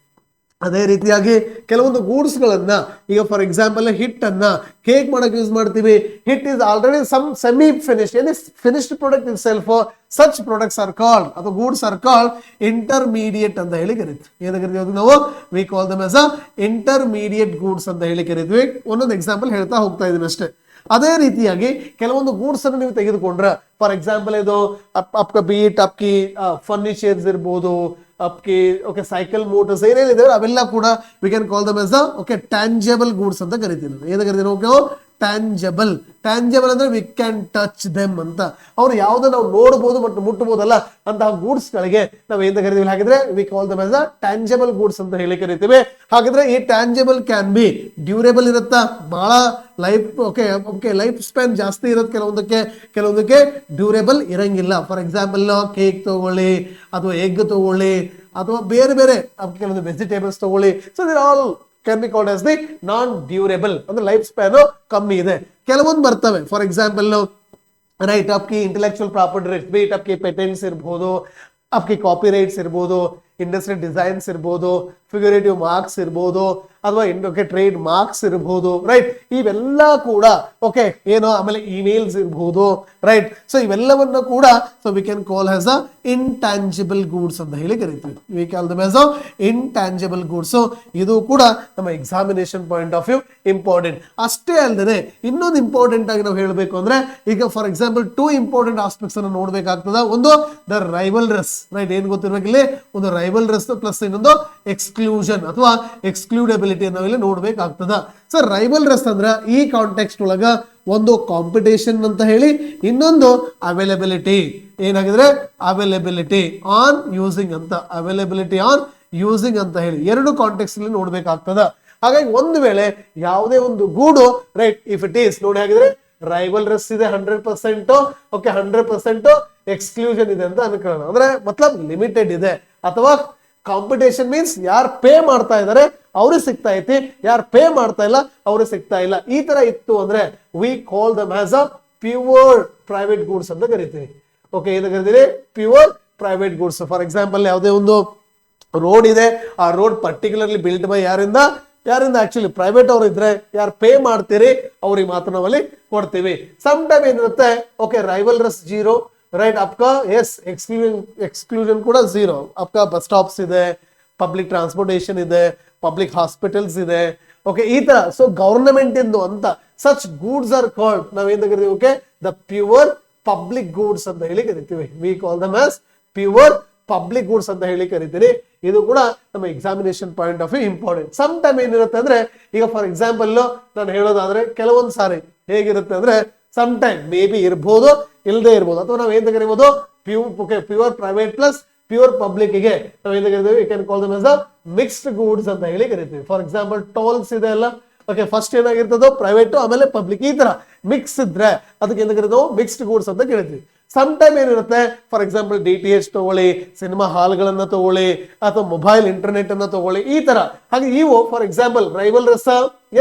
Speaker 1: ಅದೇ ರೀತಿಯಾಗಿ ಕೆಲವೊಂದು ಗೂಡ್ಸ್ ಗಳನ್ನ ಈಗ ಫಾರ್ ಎಕ್ಸಾಂಪಲ್ ಹಿಟ್ ಅನ್ನ ಕೇಕ್ ಮಾಡಕ್ ಯೂಸ್ ಮಾಡ್ತೀವಿ. ಹಿಟ್ is already some semi finish finished product itself. Such products are called ಅಥವಾ ಗೂಡ್ಸ್ ಆರ್ ಕಾಲ್ಡ್ ಇಂಟರ್ಮೀಡಿಯೇಟ್ ಅಂತ ಹೇಳಿ ಕರಿತೀವಿ. ಏನ ಕರಿತೀವಿ ನಾವು we call them as a intermediate goods ಅಂತ ಹೇಳಿ ಕರಿತೀವಿ. ಒಂದೊಂದು ಎಕ್ಸಾಂಪಲ್ ಹೇಳ್ತಾ ಹೋಗ್ತಾ ಇದೀನಿ ಅಷ್ಟೇ. ಅದೇ ರೀತಿಯಾಗಿ ಕೆಲವೊಂದು ಗೂಡ್ಸ್ ಅನ್ನು ನೀವು ತೆಗೆದುಕೊಂಡ್ರೆ ಫಾರ್ ಎಕ್ಸಾಂಪಲ್ ಇದು ಬೀಟ್ ಅಪ್ಕಿ ಫರ್ನಿಚರ್ಸ್ ಇರ್ಬೋದು, ಅಪ್ಕಿ ಓಕೆ ಸೈಕಲ್ ಮೋಟರ್ಸ್ ಏನೇನಿದೆ ಅವೆಲ್ಲ ಕೂಡ V can call them as the okay tangible goods ಅಂತ ಕರಿತೀನಿ. ಏನು ಕರಿತೀನಿ ಓಕೆ ಟ್ಯಾಂಜಬಲ್ ಅಂದ್ರೆ ವಿ ಕ್ಯಾನ್ ಟಚ್ ದೆಮ್ ಅಂತ. ಅವ್ರು ಯಾವ್ದು ನಾವು ನೋಡ್ಬೋದು ಮತ್ತು ಮುಟ್ಟಬಹುದಲ್ಲ ಅಂತಹ ಗೂಡ್ಸ್ ಗಳಿಗೆ ನಾವು ಏನ್ ಕರಿತೀವಿ ಹಾಗಿದ್ರೆ V call them as the tangible goods ಅಂತ ಹೇಳಿ ಕರಿತೀವಿ. ಹಾಗಿದ್ರೆ ಈ ಟ್ಯಾಂಜಬಲ್ ಕ್ಯಾನ್ ಬಿ ಡ್ಯೂರೇಬಲ್ ಇರುತ್ತಾ, ಬಹಳ ಲೈಫ್ ಓಕೆ ಲೈಫ್ ಸ್ಪ್ಯಾನ್ ಜಾಸ್ತಿ ಇರುತ್ತೆ. ಕೆಲವೊಂದಕ್ಕೆ ಡ್ಯೂರೇಬಲ್ ಇರಂಗಿಲ್ಲ. ಫಾರ್ ಎಕ್ಸಾಂಪಲ್ ಕೇಕ್ ತಗೊಳ್ಳಿ ಅಥವಾ ಎಗ್ ತಗೊಳ್ಳಿ ಅಥವಾ ಬೇರೆ ಕೆಲವೊಂದು ವೆಜಿಟೇಬಲ್ಸ್ ತಗೊಳ್ಳಿ. So there all can be called as the non durable ಅಂದ್ರೆ ಲೈಫ್ ಸ್ಪ್ಯಾನ್ ಕಮ್ಮಿ ಇದೆ. ಕೆಲವೊಂದು ಬರ್ತವೆ ಫಾರ್ ಎಕ್ಸಾಂಪಲ್ ರೈಟ್ ಅಪ್ಕಿ ಇಂಟೆಲೆಕ್ಚುಯಲ್ ಪ್ರಾಪರ್ಟಿ ರೈಟ್ಸ್ ಬೀಟ್ ಅಪ್ಕಿ ಪೇಟೆಂಟ್ಸ್ ಇರ್ಬೋದು, ಅಪ್ಕಿ ಕಾಪಿ ರೈಟ್ಸ್ ಇರ್ಬೋದು, ಇಂಡಸ್ಟ್ರಿಯಲ್ ಡಿಸೈನ್ಸ್ ಇರ್ಬೋದು, ಫಿಗರೇಟಿವ್ ಮಾರ್ಕ್ಸ್ ಇರ್ಬೋದು ಅಥವಾ ಟ್ರೇಡ್ ಮಾರ್ಕ್ಸ್ ಇರ್ಬೋದು ರೈಟ್. ಇವೆಲ್ಲ ಕೂಡ ಓಕೆ ಏನೋ ಆಮೇಲೆ ಇಮೇಲ್ಸ್ ಇರ್ಬೋದು ರೈಟ್. ಸೊ ಇವೆಲ್ಲವನ್ನ ಕೂಡ so we can call as a intangible goods ಅಂತ ಹೇಳಿ ಕರಿತೀವಿ. We call them as a intangible goods. ಇದು ಕೂಡ ನಮ್ಮ examination point of view important. ಅಷ್ಟೇ ಅಲ್ಲದೆ ಇನ್ನೊಂದು ಇಂಪಾರ್ಟೆಂಟ್ ಆಗಿ ನಾವು ಹೇಳಬೇಕು ಅಂದ್ರೆ ಈಗ ಫಾರ್ ಎಕ್ಸಾಂಪಲ್ 2 ಇಂಪಾರ್ಟೆಂಟ್ ಆಸ್ಪೆಕ್ಟ್ಸ್ ಅನ್ನು ನೋಡ್ಬೇಕಾಗ್ತದ. ಒಂದು ದ ರೈವಲ್ ರೆಸ್ ರೈಟ್ ಏನ್ ಗೊತ್ತಿರ್ಬೇಕು ಇಲ್ಲಿ ಒಂದು ರೈವಲ್ ರೆಸ್ ಪ್ಲಸ್ ಇನ್ನೊಂದು ಎಕ್ಸ್ಕ್ಲೂಷನ್ ಅಥವಾ ಎಕ್ಸ್ಕ್ಲೂಡಬಿಲಿಟಿ ನಾವು ಇಲ್ಲಿ ನೋಡ್ಬೇಕಾಗ್ತದ. ಸರ್ ರೈವಲ್ ರೆಸ್ ಅಂದ್ರೆ ಈ ಕಾಂಟೆಕ್ಸ್ಟ್ ಒಳಗ ಒಂದು ಕಾಂಪಿಟೇಷನ್ ಅಂತ ಹೇಳಿ, ಇನ್ನೊಂದು ಅವೈಲಬಿಲಿಟಿ ಏನಾಗಿದ್ರೆ ಅವೈಲಬಿಲಿಟಿ ಆನ್ ಯೂಸಿಂಗ್ ಅಂತ ಅವೈಲಬಿಲಿಟಿ ಆನ್ ಯೂಸಿಂಗ್ ಅಂತ ಹೇಳಿ ಎರಡು ಕಾಂಟೆಕ್ಸ್ಟ್ ಅಲ್ಲಿ ನೋಡ್ಬೇಕಾಗ್ತದ. ಹಾಗಾಗಿ ಒಂದು ವೇಳೆ ಯಾವುದೇ ಒಂದು ಗೂಡು ರೈಟ್ ಇಫ್ ಇಟ್ ಈಸ್ ನೋಡಿ ಹಾಗಿದ್ರೆ ರೈವಲ್ ರೆಸ್ ಇದೆ 100% ಓಕೆ 100% ಎಕ್ಸ್ಕ್ಲೂಷನ್ ಇದೆ ಅಂತ ಅನ್ಕೊಳ್ಳೋಣ. ಅಂದ್ರೆ ಮತ್ಲಬ್ ಲಿಮಿಟೆಡ್ ಇದೆ ಅಥವಾ ಕಾಂಪಿಟೇಷನ್ ಮೀನ್ಸ್ ಯಾರು ಪೇ ಮಾಡ್ತಾ ಇದಾರೆ ಅವ್ರಿಗೆ ಸಿಗ್ತಾ ಐತಿ, ಯಾರು ಪೇ ಮಾಡ್ತಾ ಇಲ್ಲ ಅವ್ರಿಗೆ ಸಿಗ್ತಾ ಇಲ್ಲ. ಈ ತರ ಇತ್ತು ಅಂದ್ರೆ we call them as a pure private goods ಅಂತ ಕರಿತೀವಿ. ಓಕೆ ಏನು ಕರಿತೀವಿ pure private goods. For example ಯಾವುದೇ ಒಂದು ರೋಡ್ ಇದೆ, ಆ ರೋಡ್ ಪರ್ಟಿಕ್ಯುಲರ್ಲಿ ಬಿಲ್ಟ್ ಬೈ ಯಾರಿಂದ ಆಕ್ಚುಲಿ ಪ್ರೈವೇಟ್ ಅವ್ರು ಇದ್ರೆ ಯಾರು ಪೇ ಮಾಡ್ತೀರಿ ಅವ್ರಿಗೆ ಮಾತ್ರ ನಾವಲ್ಲಿ ಕೊಡ್ತೀವಿ. ಸಮ್ ಟೈಮ್ ಏನಿರುತ್ತೆ ಓಕೆ ರೈವಲ್ ರೆಸ್ 0 राइट आपका यस एक्सक्लूजन ಕೂಡ ಝೀರೋ आपका ಬಸ್ ಸ್ಟಾಪ್ಸ್ ಇದೆ ಪಬ್ಲಿಕ್ ಟ್ರಾನ್ಸ್ಪೋರ್ಟೇಷನ್ ಇದೆ ಪಬ್ಲಿಕ್ ಹಾಸ್ಪಿಟಲ್ಸ್ ಇದೆ ಓಕೆ ಈ ತರ ಸೊ ಗವರ್ನಮೆಂಟ್ ಇಂದು ಅಂತ ಸಚ್ ಗೂಡ್ಸ್ ಆರ್ ಕಾಲ್ಡ್ ನಾವೇನ್ ಕರಿತೀವಿ okay the pure public goods ಅಂತ ಹೇಳಿ ಕರಿತೀವಿ we call them as pure public goods ಅಂತ ಹೇಳಿ ಕರಿತೀವಿ ಇದು ಕೂಡ ನಮ್ಮ examination point of view important some time ಏನಿರುತ್ತೆ ಅಂದ್ರೆ ಈಗ ಫಾರ್ ಎಕ್ಸಾಂಪಲ್ ನಾನು ಹೇಳೋದಾದ್ರೆ ಕೆಲವೊಂದು ಸಾರಿ ಹೇಗಿರುತ್ತೆ ಅಂದ್ರೆ ಸಮ್ ಟೈಮ್ ಮೇ ಬಿ ಇರ್ಬೋದು ಇಲ್ಲದೆ ಇರ್ಬೋದು ಅಥವಾ ನಾವ್ ಏನ್ ಕರಿಬಹುದು pure private plus pure public ಗೆ ನಾವ್ ಏನ್ ಕರಿತೀವಿ can call them as a mixed goods ಅಂತ ಹೇಳಿ ಕರಿತೀವಿ ಫಾರ್ ಎಕ್ಸಾಂಪಲ್ ಟೋಲ್ಸ್ ಇದೆ ಅಲ್ಲ ಓಕೆ ಫಸ್ಟ್ ಏನಾಗಿರ್ತದೋ ಪ್ರೈವೇಟ್ ಆಮೇಲೆ ಪಬ್ಲಿಕ್ ಈ ತರ ಮಿಕ್ಸ್ ಇದ್ರೆ ಅದಕ್ಕೆ ಏನ್ ಕರಿತೀವಿ ಮಿಕ್ಸ್ಡ್ ಗೂಡ್ಸ್ ಅಂತ ಕರಿತೀವಿ ಸಮ್ ಟೈಮ್ ಏನಿರುತ್ತೆ ಫಾರ್ ಎಕ್ಸಾಂಪಲ್ DTH ತಗೊಳ್ಳಿ ಸಿನಿಮಾ ಹಾಲ್ಗಳನ್ನ ತಗೊಳ್ಳಿ ಅಥವಾ ಮೊಬೈಲ್ ಇಂಟರ್ನೆಟ್ ಅನ್ನ ತಗೊಳ್ಳಿ ಈ ತರ ಹಾಗೆ ಇವು ಫಾರ್ ಎಕ್ಸಾಂಪಲ್ ರೈವಲ್ ರಸ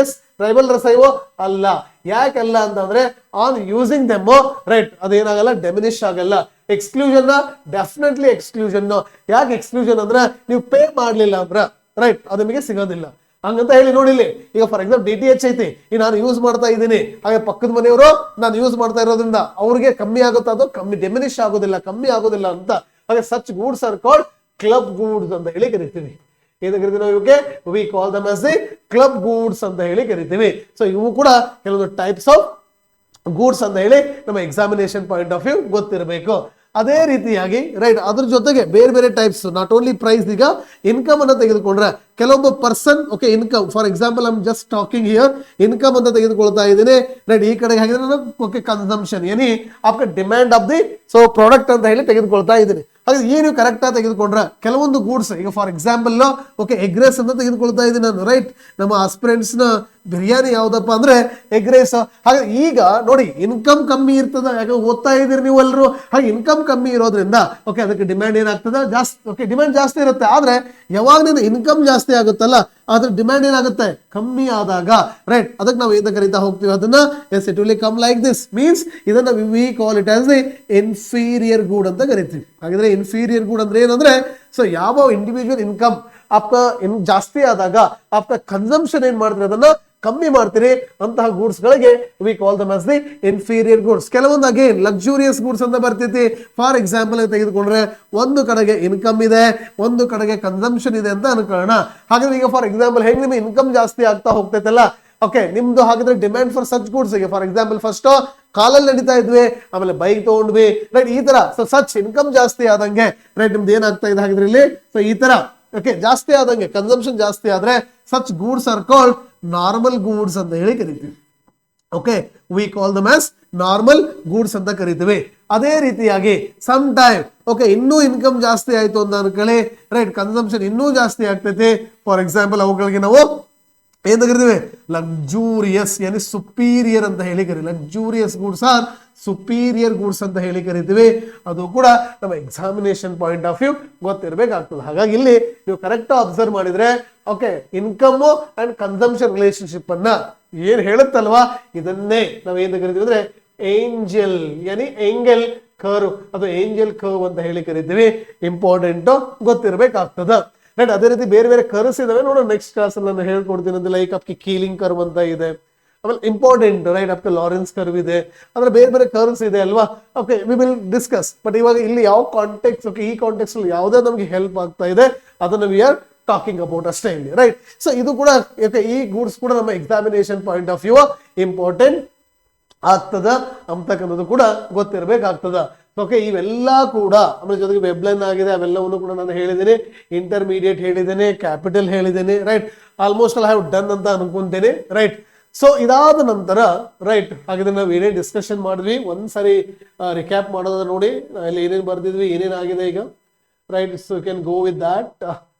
Speaker 1: ಎಸ್ ರೈವಲ್ ರಸ ಇವು ಅಲ್ಲ ಯಾಕಲ್ಲ ಅಂತಂದ್ರೆ ಆನ್ ಯೂಸಿಂಗ್ ದೆಮ್ ರೈಟ್ ಅದೇನಾಗಲ್ಲ ಡೆಮಿನಿಶ್ ಆಗಲ್ಲ ಎಕ್ಸ್ಕ್ಲೂಷನ್ ಡೆಫಿನೆಟ್ಲಿ ಎಕ್ಸ್ಕ್ಲೂಷನ್ ಯಾಕೆ ಎಕ್ಸ್ಕ್ಲೂಷನ್ ಅಂದ್ರೆ ನೀವು ಪೇ ಮಾಡ್ಲಿಲ್ಲ ಅಂದ್ರ ರೈಟ್ ಅದು ನಿಮಗೆ ಸಿಗೋದಿಲ್ಲ ಹಂಗಂತ ಹೇಳಿ ನೋಡಿಲ್ಲಿ ಈಗ ಫಾರ್ ಎಕ್ಸಾಂಪಲ್ DTH ಐತಿ ಈಗ ನಾನು ಯೂಸ್ ಮಾಡ್ತಾ ಇದ್ದೀನಿ ಹಾಗೆ ಪಕ್ಕದ ಮನೆಯವರು ನಾನು ಯೂಸ್ ಮಾಡ್ತಾ ಇರೋದ್ರಿಂದ ಅವ್ರಿಗೆ ಕಮ್ಮಿ ಆಗುತ್ತಾ ಅದು ಕಮ್ಮಿ ಡೆಮಿನಿಶ್ ಆಗೋದಿಲ್ಲ ಕಮ್ಮಿ ಆಗೋದಿಲ್ಲ ಅಂತ ಹಾಗೆ such goods are called club goods ಅಂತ ಹೇಳಿ ಕರಿತೀವಿ ಏನು ಕರಿತೀವಿ ನಾವು ಇವಕ್ಕೆ V call them as the club goods ಅಂತ ಹೇಳಿ ಕರಿತೀವಿ ಸೊ ಇವು ಕೂಡ ಕೆಲವೊಂದು ಟೈಪ್ಸ್ ಆಫ್ ಗೂಡ್ಸ್ ಅಂತ ಹೇಳಿ ನಮ್ಮ ಎಕ್ಸಾಮಿನೇಷನ್ ಪಾಯಿಂಟ್ ಆಫ್ ವ್ಯೂ ಗೊತ್ತಿರಬೇಕು ಅದೇ ರೀತಿಯಾಗಿ ರೈಟ್ ಅದ್ರ ಜೊತೆಗೆ ಬೇರೆ ಬೇರೆ ಟೈಪ್ಸ್ ನಾಟ್ ಓನ್ಲಿ ಪ್ರೈಸ್ ಈಗ ಇನ್ಕಮ್ ಅನ್ನ ತೆಗೆದುಕೊಂಡ್ರೆ ಕೆಲವೊಬ್ಬ person okay income for example I am just talking here income ಅಂತ ತೆಗೆದುಕೊಳ್ತಾ ಇದ್ದೀನಿ ರೈಟ್ ಈ ಕಡೆಗೆ ಹಾಗಿದ್ರೆ ಓಕೆ ಕನ್ಸಂಪ್ಷನ್ ಏನಿ ಆಫ್ಕ demand of the so product ಅಂತ ಹೇಳಿ ತೆಗೆದುಕೊಳ್ತಾ ಇದ್ದೀನಿ ಹಾಗೆ ಈ ನೀವು ಕರೆಕ್ಟ್ ಆಗಿ ತೆಗೆದುಕೊಂಡ್ರೆ ಕೆಲವೊಂದು ಗೂಡ್ಸ್ ಈಗ for example okay egg rice ಅಂತ ತೆಗೆದುಕೊಳ್ತಾ ಇದ್ದೀನಿ ನಾನು ರೈಟ್ ನಮ್ಮ ಆಸ್ಪಿರೆಂಟ್ಸ್ ನ ಬಿರಿಯಾನಿ ಯಾವ್ದಪ್ಪ ಅಂದ್ರೆ ಎಗ್ ರೈಸ್ ಹಾಗೆ ಈಗ ನೋಡಿ ಇನ್ಕಮ್ ಕಮ್ಮಿ ಇರ್ತದ ಯಾಕೆ ಓದ್ತಾ ಇದ್ದೀರಿ ನೀವು ಎಲ್ಲರೂ ಹಾಗೆ ಇನ್ಕಮ್ ಕಮ್ಮಿ ಇರೋದ್ರಿಂದ ಓಕೆ ಅದಕ್ಕೆ ಡಿಮ್ಯಾಂಡ್ ಏನಾಗ್ತದ ಜಾಸ್ತಿ ಓಕೆ ಡಿಮ್ಯಾಂಡ್ ಜಾಸ್ತಿ ಇರುತ್ತೆ ಆದ್ರೆ ಯಾವಾಗ ನಿನ್ನ ಇನ್ಕಮ್ ಜಾಸ್ತಿ ಆಗುತ್ತಲ್ಲ ಅದ್ರ ಡಿಮ್ಯಾಂಡ್ ಏನಾಗುತ್ತೆ ಕಮ್ಮಿ ಆದಾಗ ರೈಟ್ ಅದಕ್ಕೆ ನಾವು ಏನ ಕರೀತಾ ಹೋಗ್ತೀವಿ ಅದನ್ನ as it will come like this means ಇದನ್ನ we call it as the inferior good ಅಂತ ಕರಿತೀವಿ ಹಾಗಿದ್ರೆ ಇನ್ಫೀರಿಯರ್ ಗೂಡ್ ಅಂದ್ರೆ ಏನಂದ್ರೆ ಸೊ ಯಾವ ಇಂಡಿವಿಜುವಲ್ ಇನ್ಕಮ್ ಜಾಸ್ತಿ ಆದಾಗ ಆಪ್ಕ ಕನ್ಸಂಪ್ಷನ್ ಏನ್ ಮಾಡ್ತೀರಿ ಅದನ್ನ ಕಮ್ಮಿ ಮಾಡ್ತೀರಿ ಅಂತಹ ಗೂಡ್ಸ್ ಗಳಿಗೆ V call them as the inferior goods ಕೆಲವೊಂದು ಅಗೇನ್ ಲಕ್ಸುರಿಯಸ್ ಗೂಡ್ಸ್ ಅಂತ ಬರ್ತೈತಿ ಫಾರ್ ಎಕ್ಸಾಂಪಲ್ ತೆಗೆದುಕೊಂಡ್ರೆ ಒಂದು ಕಡೆಗೆ ಇನ್ಕಮ್ ಇದೆ ಒಂದು ಕಡೆಗೆ ಕನ್ಸಂಪ್ಷನ್ ಇದೆ ಅಂತ ಅನ್ಕೊಳ್ಳೋಣ ಹಾಗಾದ್ರೆ ಈಗ ಫಾರ್ ಎಕ್ಸಾಂಪಲ್ ಹೆಂಗ್ ನಿಮ್ಗೆ ಇನ್ಕಮ್ ಜಾಸ್ತಿ ಆಗ್ತಾ ಹೋಗ್ತೈತಲ್ಲ ಓಕೆ ನಿಮ್ದು ಹಾಗಾದ್ರೆ ಡಿಮ್ಯಾಂಡ್ ಫಾರ್ ಸಚ್ ಗೂಡ್ಸ್ ಗೆ ಫಾರ್ ಎಕ್ಸಾಂಪಲ್ ಫಸ್ಟ್ ಕಾಲಲ್ಲಿ ನಡೀತಾ ಇದ್ವಿ ಆಮೇಲೆ ಬೈಕ್ ತಗೊಂಡ್ವಿ ರೈಟ್ ಈ ತರ ಸೊ ಸಚ್ ಇನ್ಕಮ್ ಜಾಸ್ತಿ ಆದಂಗೆ ರೈಟ್ ನಿಮ್ದು ಏನಾಗ್ತಾ ಇದೆ ಹಾಗಿದ್ರೆ ಇಲ್ಲಿ ಸೊ ಈ ತರ ಓಕೆ ಜಾಸ್ತಿ ಆದಂಗೆ ಕನ್ಸಂಪ್ಷನ್ ಜಾಸ್ತಿ ಆದ್ರೆ such goods are called normal goods ಅಂತ ಹೇಳಿ ಕರಿತೀವಿ okay V call them as normal goods ಅಂತ ಕರಿತೀವಿ ಅದೇ ರೀತಿಯಾಗಿ ಸಮ್ ಟೈಮ್ ಓಕೆ ಇನ್ನೂ ಇನ್ಕಮ್ ಜಾಸ್ತಿ ಆಯ್ತು ಅಂತ ಅನ್ಕೊಳ್ಳಿ ರೈಟ್ ಕನ್ಸಂಪ್ಷನ್ ಇನ್ನೂ ಜಾಸ್ತಿ ಆಗ್ತೈತಿ ಫಾರ್ ಎಕ್ಸಾಂಪಲ್ ಅವುಗಳಿಗೆ ನಾವು ಏನ್ ಕರಿತೀವಿ ಲಕ್ಸುರಿಯಸ್ ಯಾನಿ ಸುಪೀರಿಯರ್ ಅಂತ ಹೇಳಿ ಕರಿ luxurious goods are superior goods ಅಂತ ಹೇಳಿ ಕರಿತೀವಿ ಅದು ಕೂಡ ನಮ್ಮ ಎಕ್ಸಾಮಿನೇಷನ್ ಪಾಯಿಂಟ್ ಆಫ್ ವ್ಯೂ ಗೊತ್ತಿರಬೇಕಾಗ್ತದೆ ಹಾಗಾಗಿ ಇಲ್ಲಿ ನೀವು ಕರೆಕ್ಟ್ ಅಬ್ಸರ್ವ್ ಮಾಡಿದ್ರೆ okay income and consumption relationship ಅನ್ನ ಏನ್ ಹೇಳುತ್ತಲ್ವಾ ಇದನ್ನೇ ನಾವ್ ಏನ್ ಕರಿತೀವಿ ಅಂದ್ರೆ ಏಂಜಲ್ ಯಾನಿ ಏಂಗಲ್ ಕರ್ವ್ ಅಥವಾ ಏಂಜಲ್ ಕರ್ವ್ ಅಂತ ಹೇಳಿ ಕರಿತೀವಿ ಇಂಪಾರ್ಟೆಂಟ್ ಗೊತ್ತಿರಬೇಕಾಗ್ತದ ರೈಟ್ ಅದೇ ರೀತಿ ಬೇರೆ ಬೇರೆ ಕರ್ವ್ಸ್ ಇದಾವೆ ನೋಡೋಣ ನೆಕ್ಸ್ಟ್ ಕ್ಲಾಸ್ ಅಲ್ಲಿ ನಾನು ಹೇಳ್ಕೊಡ್ತೀನಿ ಅಂದ್ರೆ ಲೈಕ್ ಅಪ್ಕಿ ಕೀಲಿಂಗ್ ಕರ್ವ್ ಅಂತ ಇದೆ ಆಮೇಲೆ ಇಂಪಾರ್ಟೆಂಟ್ ರೈಟ್ ಅಪ್ಕ ಲಾರೆನ್ಸ್ ಕರ್ವ್ ಇದೆ ಅಂದ್ರೆ ಬೇರೆ ಬೇರೆ ಕರ್ವ್ಸ್ ಇದೆ ಅಲ್ವಾ okay we will discuss but ಇವಾಗ ಇಲ್ಲಿ ಯಾವ ಕಾಂಟೆಕ್ಸ್ ಓಕೆ ಈ ಕಾಂಟೆಕ್ಸ್ ಅಲ್ಲಿ ಯಾವುದೇ ನಮ್ಗೆ ಹೆಲ್ಪ್ ಆಗ್ತಾ ಇದೆ ಅದನ್ನ ವಿ ಆರ್ ಟಾಕಿಂಗ್ ಅಬೌಟ್ ಅಷ್ಟೇ ಇಲ್ಲಿ ರೈಟ್ ಸೊ ಇದು ಕೂಡ ಓಕೆ ಈ ಗೂಡ್ಸ್ ಕೂಡ ನಮ್ಮ examination point of view important ಆಗ್ತದ ಅಂತಕ್ಕಂಥದ್ದು ಕೂಡ ಗೊತ್ತಿರಬೇಕಾಗ್ತದ ಓಕೆ ಇವೆಲ್ಲ ಕೂಡ ಆಮೇಲೆ ಜೊತೆಗೆ ವೆಬ್ಲೈನ್ ಆಗಿದೆ ಅವೆಲ್ಲವನ್ನು ಕೂಡ ನಾನು ಹೇಳಿದ್ದೇನೆ ಇಂಟರ್ಮೀಡಿಯೇಟ್ ಹೇಳಿದ್ದೇನೆ ಕ್ಯಾಪಿಟಲ್ ಹೇಳಿದ್ದೇನೆ right almost all have done ಅಂತ ಅನ್ಕೊಂತೇನೆ ರೈಟ್ ಸೊ ಇದಾದ ನಂತರ ರೈಟ್ ಹಾಗಿದ್ರೆ ನಾವು ಏನೇನು ಡಿಸ್ಕಷನ್ ಮಾಡಿದ್ವಿ ಒಂದ್ಸರಿ ರಿಕ್ಯಾಪ್ ಮಾಡೋದ ನೋಡಿ ಅಲ್ಲಿ ಏನೇನು ಬರ್ದಿದ್ವಿ ಏನೇನಾಗಿದೆ ಈಗ right so you can go with that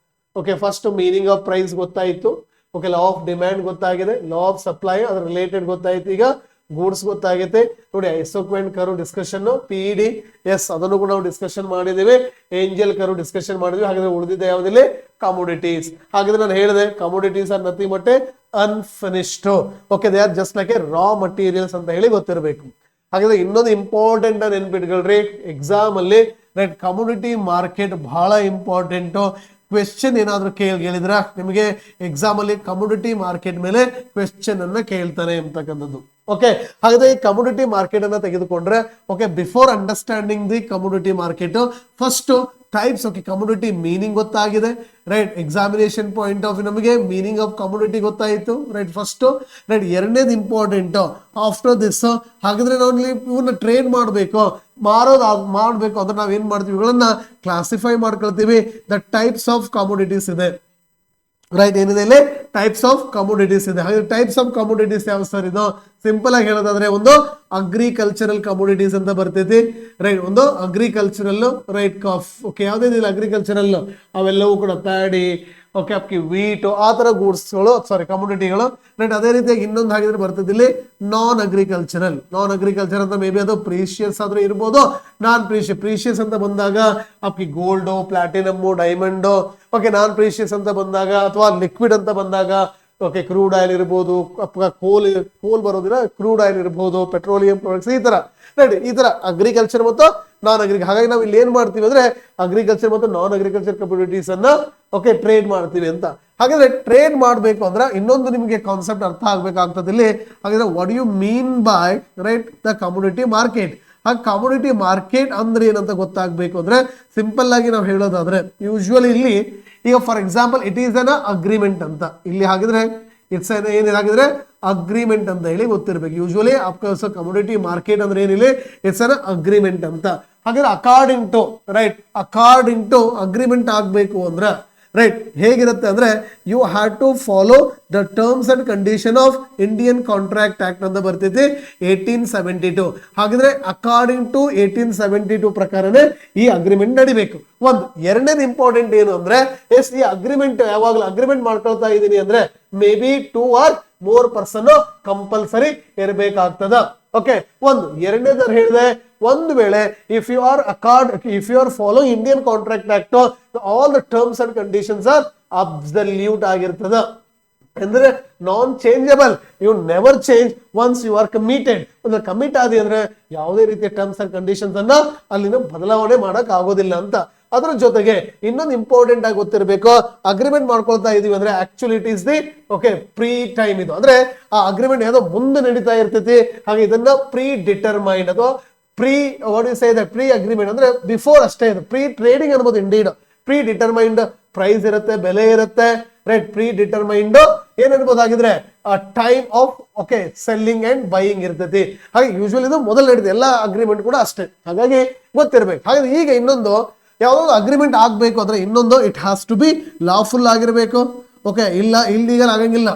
Speaker 1: okay first meaning of price ಗೊತ್ತಾಯಿತು ಓಕೆ ಲಾ ಆಫ್ ಡಿಮ್ಯಾಂಡ್ ಗೊತ್ತಾಗಿದೆ ಲಾ ಆಫ್ ಸಪ್ಲೈ ಅದ್ರ ರಿಲೇಟೆಡ್ ಗೊತ್ತಾಯ್ತು ಈಗ ಗೂಡ್ಸ್ ಗೊತ್ತಾಗೈತೆ ನೋಡಿ ಐಸೋಕ್ವೆಂಟ್ ಕರ್ವ್ ಡಿಸ್ಕಷನ್ PED ಎಸ್ ಅದನ್ನು ಕೂಡ ನಾವು ಡಿಸ್ಕಷನ್ ಮಾಡಿದ್ದೇವೆ ಏಂಜಲ್ ಕರ್ವ್ ಡಿಸ್ಕಷನ್ ಮಾಡಿದ್ವಿ ಹಾಗಾದ್ರೆ ಉಳಿದಿದೆ ಯಾವ್ದಿಲ್ಲ ಕಮೋಡಿಟೀಸ್ ಹಾಗಾದ್ರೆ ನಾನು ಹೇಳಿದೆ commodities R nothing but unfinished okay they are just like a raw materials ಅಂತ ಹೇಳಿ ಗೊತ್ತಿರಬೇಕು ಹಾಗಾದ್ರೆ ಇನ್ನೊಂದು ಇಂಪಾರ್ಟೆಂಟ್ ನೆನ್ಪಿಟ್ಕೊಳ್ರಿ ಎಕ್ಸಾಮ್ ಅಲ್ಲಿ ರೈಟ್ ಕಮ್ಯುನಿಟಿ ಮಾರ್ಕೆಟ್ ಬಹಳ ಇಂಪಾರ್ಟೆಂಟ್ ಕ್ವೆಶ್ಚನ್ ಏನಾದ್ರು ಕೇಳಿದ್ರ ನಿಮಗೆ ಎಕ್ಸಾಮ್ ಅಲ್ಲಿ ಕಮೋಡಿಟಿ ಮಾರ್ಕೆಟ್ ಮೇಲೆ ಕ್ವೆಶ್ಚನ್ ಅನ್ನ ಕೇಳ್ತಾನೆ ಅಂತಕ್ಕಂಥದ್ದು. ಓಕೆ, ಹಾಗಾದ್ರೆ ಈ ಕಮೋಡಿಟಿ ಮಾರ್ಕೆಟ್ ಅನ್ನ ತೆಗೆದುಕೊಂಡ್ರೆ okay, before understanding the commodity market first types okay commodity meaning ಗೊತ್ತಾಗಿದೆ, right. Examination point of view ನಮಗೆ ಮೀನಿಂಗ್ ಆಫ್ ಕಮೋಡಿಟಿ ಗೊತ್ತಾಯಿತು, ರೈಟ್. First right. ಎರಡನೇದು ಇಂಪಾರ್ಟೆಂಟ್ ಆಫ್ಟರ್ ದಿಸ್, ಹಾಗಾದ್ರೆ ನಾವು ಇವನ್ನ ಟ್ರೇಡ್ ಮಾಡಬೇಕು, ಮಾಡಬೇಕು ಅಂದ್ರೆ ನಾವ್ ಏನ್ ಮಾಡ್ತೀವಿ, ಇವುಗಳನ್ನ ಕ್ಲಾಸಿಫೈ ಮಾಡ್ಕೊಳ್ತೀವಿ. ದ ಟೈಪ್ಸ್ ಆಫ್ ಕಮೋಡಿಟೀಸ್ ಇದೆ, ರೈಟ್. ಏನಿದೆ ಇಲ್ಲಿ ಟೈಪ್ಸ್ ಆಫ್ ಕಮೋಡಿಟೀಸ್ ಇದೆ. ಹಾಗೆ ಟೈಪ್ಸ್ ಆಫ್ ಕಮೋಡಿಟೀಸ್ ಯಾವ ಸರ್ ಇದು? ಸಿಂಪಲ್ ಆಗಿ ಹೇಳೋದಾದ್ರೆ ಒಂದು ಅಗ್ರಿಕಲ್ಚರಲ್ ಕಮೋಡಿಟೀಸ್ ಅಂತ ಬರ್ತೈತಿ, ರೈಟ್. ಒಂದು ಅಗ್ರಿಕಲ್ಚರಲ್, ರೈಟ್. ಓಕೆ, ಯಾವ್ದೇನಿಲ್ಲ ಅಗ್ರಿಕಲ್ಚರಲ್ ಅವೆಲ್ಲವೂ ಕೂಡ ಪ್ಯಾಡಿ, ಓಕೆ, ಅಪ್ಕಿ ವೀಟ್, ಆ ತರ ಗೂಡ್ಸ್ಗಳು, ಸಾರಿ ಕಮೋಡಿಟಿಗಳು, ರೈಟ್. ಅದೇ ರೀತಿಯಾಗಿ ಇನ್ನೊಂದು ಹಾಗಿದ್ರೆ ಬರ್ತದೆ ಇಲ್ಲಿ ನಾನ್ ಅಗ್ರಿಕಲ್ಚರಲ್. ನಾನ್ ಅಗ್ರಿಕಲ್ಚರ್ ಅಂತ ಮೇ ಬಿ ಅದು ಪ್ರೀಶಿಯಸ್ ಆದ್ರೂ ಇರ್ಬೋದು, ನಾನ್ ಪ್ರೀಶಿಯಸ್ ಅಂತ ಬಂದಾಗ ಅಪ್ಕಿ ಗೋಲ್ಡ್, ಪ್ಲಾಟಿನಮ್, ಡೈಮಂಡ್. ಓಕೆ, ನಾನ್ ಪ್ರೀಶಿಯಸ್ ಅಂತ ಬಂದಾಗ ಅಥವಾ ಲಿಕ್ವಿಡ್ ಅಂತ ಬಂದಾಗ ಓಕೆ ಕ್ರೂಡ್ ಆಯಿಲ್ ಇರ್ಬೋದು, ಕೋಲ್ ಬರೋದಿಲ್ಲ, ಕ್ರೂಡ್ ಆಯಿಲ್ ಇರ್ಬೋದು, ಪೆಟ್ರೋಲಿಯಂ ಪ್ರಾಡಕ್ಟ್ಸ್, ಈ ತರ, ರೈಟ್. ಈ ತರ ಅಗ್ರಿಕಲ್ಚರ್ ಮತ್ತು ನಾನ್ ಅಗ್ರಿಕಲ್ಚರ್. ಹಾಗಾಗಿ ನಾವು ಇಲ್ಲಿ ಏನ್ ಮಾಡ್ತೀವಿ ಅಂದ್ರೆ ಅಗ್ರಿಕಲ್ಚರ್ ಮತ್ತು ನಾನ್ ಅಗ್ರಿಕಲ್ಚರ್ ಕಮೋಡಿಟೀಸ್ ಅನ್ನ ಓಕೆ ಟ್ರೇಡ್ ಮಾಡ್ತೀವಿ ಅಂತ. ಹಾಗಾದ್ರೆ ಟ್ರೇಡ್ ಮಾಡ್ಬೇಕು ಅಂದ್ರೆ ಇನ್ನೊಂದು ನಿಮಗೆ ಕಾನ್ಸೆಪ್ಟ್ ಅರ್ಥ ಆಗ್ಬೇಕಾಗ್ತದೆ ಇಲ್ಲಿ. ಹಾಗಾದ್ರೆ what you mean by right the commodity market? ಆ ಕಮೋಡಿಟಿ ಮಾರ್ಕೆಟ್ ಅಂದ್ರೆ ಏನಂತ ಗೊತ್ತಾಗ್ಬೇಕು ಅಂದ್ರೆ ಸಿಂಪಲ್ ಆಗಿ ನಾವು ಹೇಳೋದಾದ್ರೆ ಯೂಶುವಲಿ ಇಲ್ಲಿ ಈಗ for example it is an agreement ಅಂತ ಇಲ್ಲಿ ಹಾಗಿದ್ರೆ ಇಟ್ಸ್ ಏನಿದಾಗಿದ್ರೆ ಅಗ್ರಿಮೆಂಟ್ ಅಂತ ಹೇಳಿ ಗೊತ್ತಿರ್ಬೇಕು. ಯೂಶುವಲಿ ಅಫ್ಕೋರ್ಸ್ ಕಮೋಡಿಟಿ ಮಾರ್ಕೆಟ್ ಅಂದ್ರೆ ಏನಿಲ್ಲ, ಇಟ್ಸ್ ಅನ್ ಅಗ್ರಿಮೆಂಟ್ ಅಂತ. ಹಾಗಾದ್ರೆ according to right, according to agreement ಆಗ್ಬೇಕು ಅಂದ್ರೆ ರೈಟ್ ಹೇಗಿರುತ್ತೆ ಅಂದ್ರೆ you have to follow the terms and condition of Indian contract act ಅಂತ ಬರ್ತೈತಿ 1872. ಹಾಗಿದ್ರೆ ಅಕಾರ್ಡಿಂಗ್ ಟು 1872 ಪ್ರಕಾರನೇ ಈ ಅಗ್ರಿಮೆಂಟ್ ನಡಿಬೇಕು. ಒಂದು ಎರಡನೇದು ಇಂಪಾರ್ಟೆಂಟ್ ಏನು ಅಂದ್ರೆ ಎಸ್ ಈ ಅಗ್ರಿಮೆಂಟ್ ಯಾವಾಗಲೂ ಅಗ್ರಿಮೆಂಟ್ ಮಾಡ್ಕೊಳ್ತಾ ಇದೀನಿ ಅಂದ್ರೆ maybe 2 or more person compulsory ಇರಬೇಕಾಗ್ತದ. ಓಕೆ, ಒಂದು ಎರಡನೇದು ಹೇಳಿದೆ ಒಂದು ವೇಳೆ if you are follow Indian contract act all the terms and conditions are absolute ಆಗಿರ್ತದ ಅಂದ್ರೆ non changeable, you never change once you are committed. ಅಂದ್ರೆ ಕಮಿಟ್ ಆದಿ ಅಂದ್ರೆ ಯಾವುದೇ ರೀತಿಯ ಟರ್ಮ್ಸ್ ಅಂಡ್ ಕಂಡೀಷನ್ಸ್ ಅನ್ನ ಅಲ್ಲಿನ ಬದಲಾವಣೆ ಮಾಡಕ್ ಆಗೋದಿಲ್ಲ ಅಂತ. ಅದ್ರ ಜೊತೆಗೆ ಇನ್ನೊಂದು ಇಂಪಾರ್ಟೆಂಟ್ ಆಗಿ ಗೊತ್ತಿರಬೇಕು, ಅಗ್ರಿಮೆಂಟ್ ಮಾಡ್ಕೊಳ್ತಾ ಇದೀವಿ ಅಂದ್ರೆ actually it is the okay pre time. ಇದು ಅಂದ್ರೆ ಆ ಅಗ್ರಿಮೆಂಟ್ ಏನೋ ಮುಂದೆ ನಡೀತಾ ಇರ್ತೈತಿ. ಹಾಗೆ ಇದನ್ನ ಪ್ರೀ ಡಿಟರ್ಮೈನ್ಡ್ ಅಥವಾ ಪ್ರೀ ಪ್ರೀ ಅಗ್ರಿಮೆಂಟ್ ಅಂದ್ರೆ ಬಿಫೋರ್ ಅಷ್ಟೇ. ಇದು ಪ್ರೀ ಟ್ರೇಡಿಂಗ್ ಅನ್ಬೋದು. ಇಂಡೀಡ್ ಪ್ರೀ ಡಿಟರ್ಮೈನ್ಡ್ ಪ್ರೈಸ್ ಇರುತ್ತೆ, ಬೆಲೆ ಇರುತ್ತೆ, ರೈಟ್. ಪ್ರೀ ಡಿಟರ್ಮೈನ್ಡ್ ಏನ್ ಅನ್ಬೋದಾಗಿದ್ರೆ time of okay selling and buying ಇರ್ತೈತಿ. ಹಾಗೆ ಯೂಶುವಲಿ ಇದು ಮೊದಲು ನಡೀತದೆ, ಎಲ್ಲ ಅಗ್ರಿಮೆಂಟ್ ಕೂಡ ಅಷ್ಟೇ. ಹಾಗಾಗಿ ಗೊತ್ತಿರ್ಬೇಕು. ಹಾಗಾದ್ರೆ ಈಗ ಇನ್ನೊಂದು ಯಾವ್ದೊಂದು ಅಗ್ರಿಮೆಂಟ್ ಆಗ್ಬೇಕು ಅಂದ್ರೆ ಇನ್ನೊಂದು it has to be lawful ಆಗಿರ್ಬೇಕು. ಓಕೆ, ಇಲ್ಲೀಗಲ್ ಆಗಂಗಿಲ್ಲ.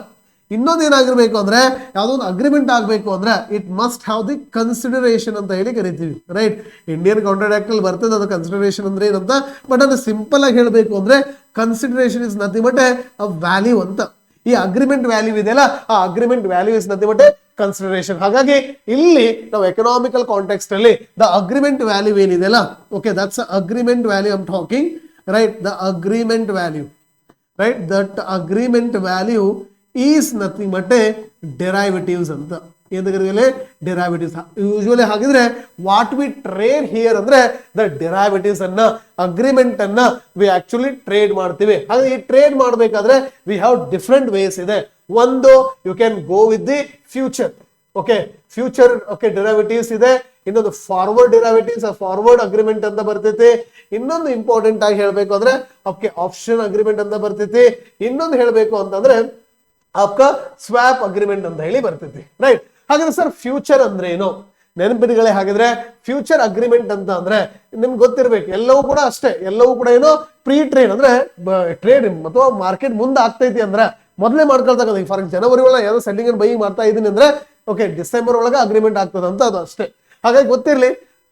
Speaker 1: ಇನ್ನೊಂದು ಏನಾಗಿರ್ಬೇಕು ಅಂದ್ರೆ ಯಾವ್ದೊಂದು ಅಗ್ರಿಮೆಂಟ್ ಆಗ್ಬೇಕು ಅಂದ್ರೆ it must have the consideration ಅಂತ ಹೇಳಿ ಕರಿತೀವಿ, ರೈಟ್. ಇಂಡಿಯನ್ ಕಾಂಟ್ರಾಕ್ಟ್ ಆಕ್ಟ್ ಅಲ್ಲಿ ಬರ್ತದೆ ಅದು ಕನ್ಸಿಡರೇಷನ್ ಅಂದ್ರೆ ಏನಂತ. ಬಟ್ ಅದು ಸಿಂಪಲ್ ಆಗಿ ಹೇಳಬೇಕು ಅಂದ್ರೆ consideration is nothing but a value ಅಂತ. ಈ ಅಗ್ರಿಮೆಂಟ್ ವ್ಯಾಲ್ಯೂ ಇದೆಯಲ್ಲ, ಆ agreement value is nothing but consideration. ಹಾಗಾಗಿ ಇಲ್ಲಿ ನಾವು ಎಕನಾಮಿಕಲ್ ಕಾಂಟೆಕ್ಸ್ಟ್ ಅಲ್ಲಿ ದ ಅಗ್ರಿಮೆಂಟ್ ವ್ಯಾಲ್ಯೂ ಏನಿದೆಯಲ್ಲ, okay that's agreement value I'm talking, right. The agreement value, right, that agreement value is nothing but derivatives ಅಂತ. ಏನಾಗಿರಲಿ derivatives. Usually ಹಾಗಿದ್ರೆ what we trade here ಅಂದ್ರೆ the derivatives ಅನ್ನ, agreement ಅನ್ನ V actually trade ಮಾಡ್ತೀವಿ. ಹಾಗೆ ಈ ಟ್ರೇಡ್ ಮಾಡ್ಬೇಕಾದ್ರೆ ವಿ ಹ್ಯಾವ್ ಡಿಫ್ರೆಂಟ್ ವೇಸ್ ಇದೆ. ಒಂದು you can go with the future, okay future okay derivatives ಇದೆ. ಇನ್ನೊಂದು ಫಾರ್ವರ್ಡ್ ಡೆರೈವೇಟಿವ್ಸ್, ಫಾರ್ವರ್ಡ್ ಅಗ್ರಿಮೆಂಟ್ ಅಂತ ಬರ್ತೈತಿ. ಇನ್ನೊಂದು ಇಂಪಾರ್ಟೆಂಟ್ ಆಗಿ ಹೇಳ್ಬೇಕು ಅಂದ್ರೆ ಓಕೆ ಆಪ್ಷನ್ ಅಗ್ರಿಮೆಂಟ್ ಅಂತ ಬರ್ತೈತಿ. ಇನ್ನೊಂದು ಹೇಳ್ಬೇಕು ಅಂತಂದ್ರೆ ಸ್ವ್ಯಾಪ್ ಅಗ್ರಿಮೆಂಟ್ ಅಂತ ಹೇಳಿ ಬರ್ತೈತಿ, ರೈಟ್. ಹಾಗಾದ್ರೆ ಸರ್ ಫ್ಯೂಚರ್ ಅಂದ್ರೆ ಏನು ನೆನಪಿನಗಳೇ? ಹಾಗಿದ್ರೆ ಫ್ಯೂಚರ್ ಅಗ್ರಿಮೆಂಟ್ ಅಂತ ಅಂದ್ರೆ ನಿಮ್ಗೆ ಗೊತ್ತಿರ್ಬೇಕು, ಎಲ್ಲವೂ ಕೂಡ ಅಷ್ಟೇ, ಎಲ್ಲವೂ ಕೂಡ ಏನು ಪ್ರೀ ಟ್ರೇಡ್ ಅಂದ್ರೆ ಟ್ರೇಡ್ ಅಥವಾ ಮಾರ್ಕೆಟ್ ಮುಂದೆ ಆಗ್ತೈತಿ ಅಂದ್ರೆ ಮೊದಲೇ ಮಾಡ್ಕೊಳ್ತಕ್ಕಂಥ. ಫಾರ್ ಜನವರಿ ಒಳಗೆ ಯಾವ್ದೋ ಸೆಲ್ಲಿಂಗ್ ಅಂಡ್ ಬೈಯಿಂಗ್ ಮಾಡ್ತಾ ಇದೀನಿ ಅಂದ್ರೆ ಓಕೆ ಡಿಸೆಂಬರ್ ಒಳಗೆ ಅಗ್ರಿಮೆಂಟ್ ಆಗ್ತದ ಅಂತ, ಅದು ಅಷ್ಟೇ. ಹಾಗಾಗಿ ಗೊತ್ತಿರ್ಲಿ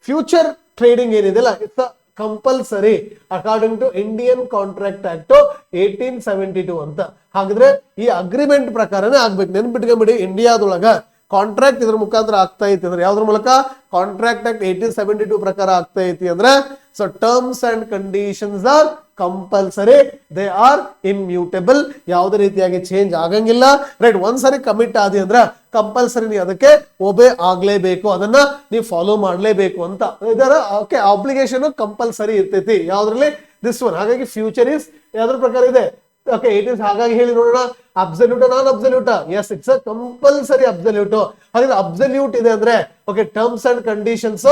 Speaker 1: ಫ್ಯೂಚರ್ ಟ್ರೇಡಿಂಗ್ ಏನಿದೆಯಲ್ಲ it's compulsory according to Indian contract act 1872 ಅಂತ. ಹಾಗಿದ್ರೆ ಈ ಅಗ್ರಿಮೆಂಟ್ ಪ್ರಕಾರನೇ ಆಗ್ಬೇಕು. ನೆನ್ಪಿಟ್ಕೊಂಡ್ಬಿಡಿ, ಇಂಡಿಯಾದೊಳಗ ಕಾಂಟ್ರಾಕ್ಟ್ ಇದ್ರ ಮುಖಾಂತರ ಆಗ್ತಾ ಐತಿ ಅಂದ್ರೆ ಯಾವ್ದ್ರ ಮೂಲಕ? ಕಾಂಟ್ರಾಕ್ಟ್ ಆಕ್ಟ್ 1872 ಪ್ರಕಾರ ಆಗ್ತಾ ಐತಿ ಅಂದ್ರೆ so terms and conditions are compulsory, they are immutable, ಯಾವುದೇ ರೀತಿಯಾಗಿ ಚೇಂಜ್ ಆಗಂಗಿಲ್ಲ, ರೈಟ್. ಒಂದ್ಸರಿ ಕಮಿಟ್ ಆದಿ ಅಂದ್ರೆ ಕಂಪಲ್ಸರಿ ನೀವು ಅದಕ್ಕೆ ಒಬೆ ಆಗ್ಲೇಬೇಕು, ಅದನ್ನ ನೀವು ಫಾಲೋ ಮಾಡ್ಲೇಬೇಕು ಅಂತ. ಇದರ ಓಕೆ ಆಬ್ಲಿಗೇಷನ್ ಕಂಪಲ್ಸರಿ ಇರ್ತೈತಿ ಯಾವ್ದ್ರಲ್ಲಿ? This one. ಹಾಗಾಗಿ ಫ್ಯೂಚರ್ ಇಸ್ ಯಾವ್ದ್ರ ಪ್ರಕಾರ ಇದೆ? ಓಕೆ, ಇಟ್ ಇಸ್ ಹಾಗಾಗಿ ಹೇಳಿ ನೋಡೋಣ, absolute non absolute? Yes, it's a compulsory absolute. ಹಾಗಾದ್ರೆ ಅಬ್ಸಲ್ಯೂಟ್ ಇದೆ ಅಂದ್ರೆ okay, terms and conditions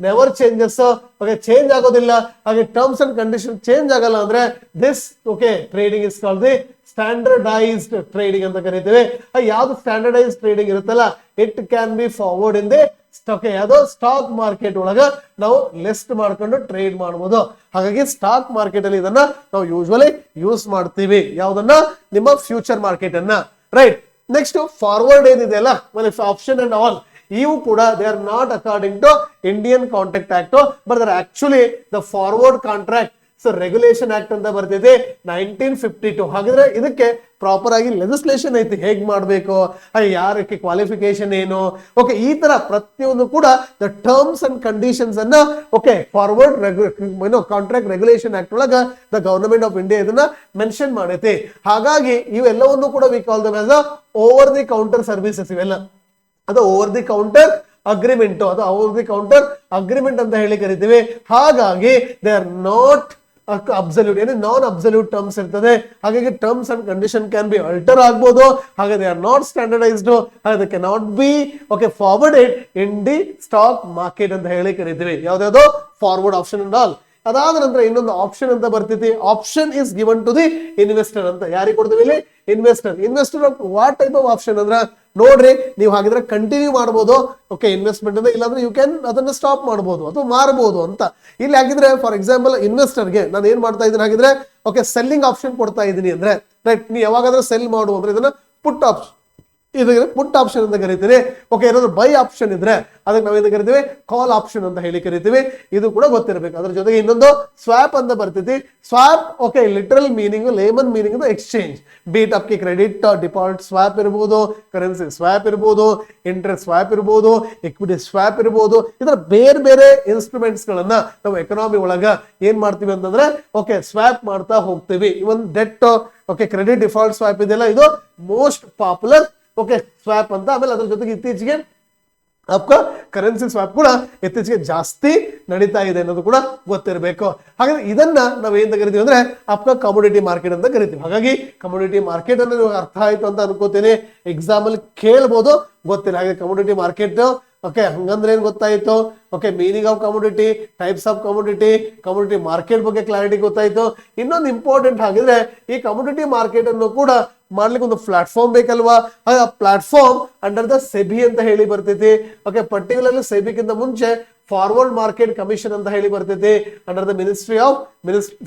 Speaker 1: never changes, okay, change ಆಗೋದಿಲ್ಲ. ಹಾಗೆ ಟರ್ಮ್ಸ್ ಅಂಡ್ ಕಂಡೀಷನ್ ಚೇಂಜ್ ಆಗಲ್ಲ ಅಂದ್ರೆ this okay trading is called the standardised trading ಅಂತ ಕರಿತೇವೆ. ಯಾವ್ದು ಸ್ಟ್ಯಾಂಡರ್ಡೈಸ್ ಟ್ರೇಡಿಂಗ್ ಇರುತ್ತಲ್ಲ, it can be forward in the okay ಯಾವ್ದೋ ಸ್ಟಾಕ್ ಮಾರ್ಕೆಟ್ ಒಳಗ ನಾವು ಲಿಸ್ಟ್ ಮಾಡ್ಕೊಂಡು ಟ್ರೇಡ್ ಮಾಡಬಹುದು. ಹಾಗಾಗಿ ಸ್ಟಾಕ್ ಮಾರ್ಕೆಟ್ ಅಲ್ಲಿ ಇದನ್ನ ನಾವು ಯೂಶುವಲಿ ಯೂಸ್ ಮಾಡ್ತೀವಿ. ಯಾವ್ದನ್ನ? ನಿಮ್ಮ ಫ್ಯೂಚರ್ ಮಾರ್ಕೆಟ್ ಅನ್ನ. ರೈಟ್. ನೆಕ್ಸ್ಟ್ ಫಾರ್ವರ್ಡ್ ಏನಿದೆ ಅಲ್ಲ, ಆಪ್ಷನ್ ಅಂಡ್ ಆಲ್, ಇವು ಕೂಡ they are not according to Indian contract act, but there actually the forward contract regulation act ಅಂತ ಬರ್ತಿದೆ 1952. ಹಾಗಿದ್ರೆ ಇದಕ್ಕೆ ಪ್ರಾಪರ್ ಆಗಿ ಲೆಜಿಸ್ಲೇಷನ್ ಐತಿ, ಹೇಗ್ ಮಾಡ್ಬೇಕು, ಯಾರಕ್ಕೆ ಕ್ವಾಲಿಫಿಕೇಶನ್ ಏನು, ಓಕೆ, ಈ ತರ ಪ್ರತಿಯೊಂದು ಕೂಡ ದ ಟರ್ಮ್ಸ್ ಅಂಡ್ ಕಂಡೀಷನ್ಸ್ ಅನ್ನ okay forward contract regulation act ಒಳಗ ದ ಗವರ್ನಮೆಂಟ್ ಆಫ್ ಇಂಡಿಯಾ ಇದನ್ನ ಮೆನ್ಷನ್ ಮಾಡೈತಿ. ಹಾಗಾಗಿ ಇವೆಲ್ಲವನ್ನು ಕೂಡ V call them as a over the counter services. ಇವೆಲ್ಲ ಅದು ಓವರ್ ದಿ ಕೌಂಟರ್ ಅಗ್ರಿಮೆಂಟ್, ಅದು ಓವರ್ ದಿ ಕೌಂಟರ್ ಅಗ್ರಿಮೆಂಟ್ ಅಂತ ಹೇಳಿ ಕರಿತೀವಿ. ಹಾಗಾಗಿ ದೇ ಆರ್ ನಾಟ್ ಅಬ್ಸಲ್ಯೂಟ್, ಏನು ನಾನ್ ಅಬ್ಸಲ್ಯೂಟ್ ಟರ್ಮ್ಸ್ ಇರ್ತದೆ. ಹಾಗಾಗಿ terms and condition can be alter ಆಗ್ಬೋದು. ಹಾಗೆ ದೇ ಆರ್ ನಾಟ್ ಸ್ಟ್ಯಾಂಡರ್ಡೈಸ್ಡ್, ಹಾಗೆ can not be okay forwarded in the stock market ಅಂತ ಹೇಳಿ ಕರಿತೀವಿ. ಯಾವ್ದಾವ್ದು? Forward option and all. ಅದಾದ ನಂತರ ಇನ್ನೊಂದು ಆಪ್ಷನ್ ಅಂತ ಬರ್ತೈತಿ. Option is given to the investor ಅಂತ. ಯಾರಿಗೆ ಕೊಡ್ತೀವಿ ಇಲ್ಲಿ? Investor. Investor what type of option ಅಂದ್ರ ನೋಡ್ರಿ, ನೀವು ಹಾಗಿದ್ರೆ ಕಂಟಿನ್ಯೂ ಮಾಡಬಹುದು ಓಕೆ ಇನ್ವೆಸ್ಟ್ಮೆಂಟ್ ಅಂತ, ಇಲ್ಲಾಂದ್ರೆ ಯು ಕ್ಯಾನ್ ಅದನ್ನ ಸ್ಟಾಪ್ ಮಾಡಬಹುದು ಅಥವಾ ಮಾರಬಹುದು ಅಂತ. ಇಲ್ಲಿ ಹಾಗಿದ್ರೆ ಫಾರ್ ಎಕ್ಸಾಂಪಲ್ ಇನ್ವೆಸ್ಟರ್ಗೆ ನಾನು ಏನ್ ಮಾಡ್ತಾ ಇದ್ದೀನಿ ಹಾಗಿದ್ರೆ ಓಕೆ ಸೆಲ್ಲಿಂಗ್ ಆಪ್ಷನ್ ಕೊಡ್ತಾ ಇದ್ದೀನಿ ಅಂದ್ರೆ ರೈಟ್, ನೀವು ಯಾವಾಗಾದ್ರೂ ಸೆಲ್ ಮಾಡು ಅಂದ್ರೆ ಇದನ್ನ ಪುಟ್ ಆಪ್ಷನ್, ಇದು ಪುಟ್ ಆಪ್ಷನ್ ಅಂತ ಕರಿತೀವಿ. ಓಕೆ, ಏನಾದ್ರು ಬೈ ಆಪ್ಷನ್ ಇದ್ರೆ ಅದಕ್ಕೆ ನಾವೇನು ಕರಿತೀವಿ? ಕಾಲ್ ಆಪ್ಷನ್ ಅಂತ ಹೇಳಿ ಕರಿತೀವಿ. ಇದು ಕೂಡ ಗೊತ್ತಿರಬೇಕು. ಅದ್ರ ಜೊತೆಗೆ ಇನ್ನೊಂದು ಸ್ವಾಪ್ ಅಂತ ಬರ್ತೈತಿ. Swap okay literal meaning, layman meaning exchange. Be it ಅಪ್ಗೆ ಕ್ರೆಡಿಟ್ ಡಿಪಾಸಿಟ್ ಸ್ವಾಪ್ ಇರ್ಬೋದು, ಕರೆನ್ಸಿ ಸ್ವಾಪ್ ಇರ್ಬೋದು, ಇಂಟ್ರೆಸ್ಟ್ ಸ್ವಾಪ್ ಇರ್ಬೋದು, ಇಕ್ವಿಟಿ ಸ್ವಾಪ್ ಇರ್ಬೋದು. ಇದರ ಬೇರೆ ಬೇರೆ ಇನ್ಸ್ಟ್ರೂಮೆಂಟ್ಸ್ ಗಳನ್ನ ನಾವು ಎಕನಾಮಿ ಒಳಗ ಏನ್ ಮಾಡ್ತೀವಿ ಅಂತಂದ್ರೆ ಓಕೆ ಸ್ವಾಪ್ ಮಾಡ್ತಾ ಹೋಗ್ತೀವಿ. Even debt okay credit default swap ಇದೆಯಲ್ಲ, ಇದು ಮೋಸ್ಟ್ ಪಾಪ್ಯುಲರ್ ಓಕೆ ಸ್ವಾಪ್ ಅಂತ. ಆಮೇಲೆ ಅದ್ರ ಜೊತೆಗೆ ಇತ್ತೀಚೆಗೆ आपका ಕರೆನ್ಸಿ ಸ್ವಾಪ್ ಕೂಡ ಇತ್ತೀಚೆಗೆ ಜಾಸ್ತಿ ನಡೀತಾ ಇದೆ ಅನ್ನೋದು ಕೂಡ ಗೊತ್ತಿರಬೇಕು. ಹಾಗಾದ್ರೆ ಇದನ್ನ ನಾವು ಏನ್ ಕರಿತೀವಿ ಅಂದ್ರೆ आपका ಕಮೋಡಿಟಿ ಮಾರ್ಕೆಟ್ ಅಂತ ಕರಿತೀವಿ. ಹಾಗಾಗಿ ಕಮೋಡಿಟಿ ಮಾರ್ಕೆಟ್ ಅನ್ನು ಅರ್ಥ ಆಯ್ತು ಅಂತ ಅನ್ಕೋತೀನಿ. ಎಕ್ಸಾಮ್ ಅಲ್ಲಿ ಕೇಳಬಹುದು, ಗೊತ್ತಿಲ್ಲ. ಹಾಗೆ ಕಮೋಡಿಟಿ ಮಾರ್ಕೆಟ್ ಓಕೆ ಹಂಗಂದ್ರೆ ಏನ್ ಗೊತ್ತಾಯ್ತು? Okay meaning of commodity, types of commodity, commodity market ಬಗ್ಗೆ ಕ್ಲಾರಿಟಿ ಗೊತ್ತಾಯ್ತು. ಇನ್ನೊಂದು ಇಂಪಾರ್ಟೆಂಟ್ ಆಗಿದ್ರೆ ಈ ಕಮೋಡಿಟಿ ಮಾರ್ಕೆಟ್ ಅನ್ನು ಕೂಡ ಮಾಡ್ಲಿಕ್ಕೆ ಒಂದು ಪ್ಲಾಟ್ಫಾರ್ಮ್ ಬೇಕಲ್ವಾ? ಆ ಪ್ಲಾಟ್ಫಾರ್ಮ್ ಅಂಡರ್ ದ ಸೆಬಿ ಅಂತ ಹೇಳಿ ಬರ್ತೈತಿ. ಓಕೆ ಪರ್ಟಿಕ್ಯುಲರ್ಲಿ ಸೆಬಿಗಿಂತ ಮುಂಚೆ ಫಾರ್ವರ್ಡ್ ಮಾರ್ಕೆಟ್ ಕಮಿಷನ್ ಅಂತ ಹೇಳಿ ಬರ್ತೈತಿ. Under the ministry of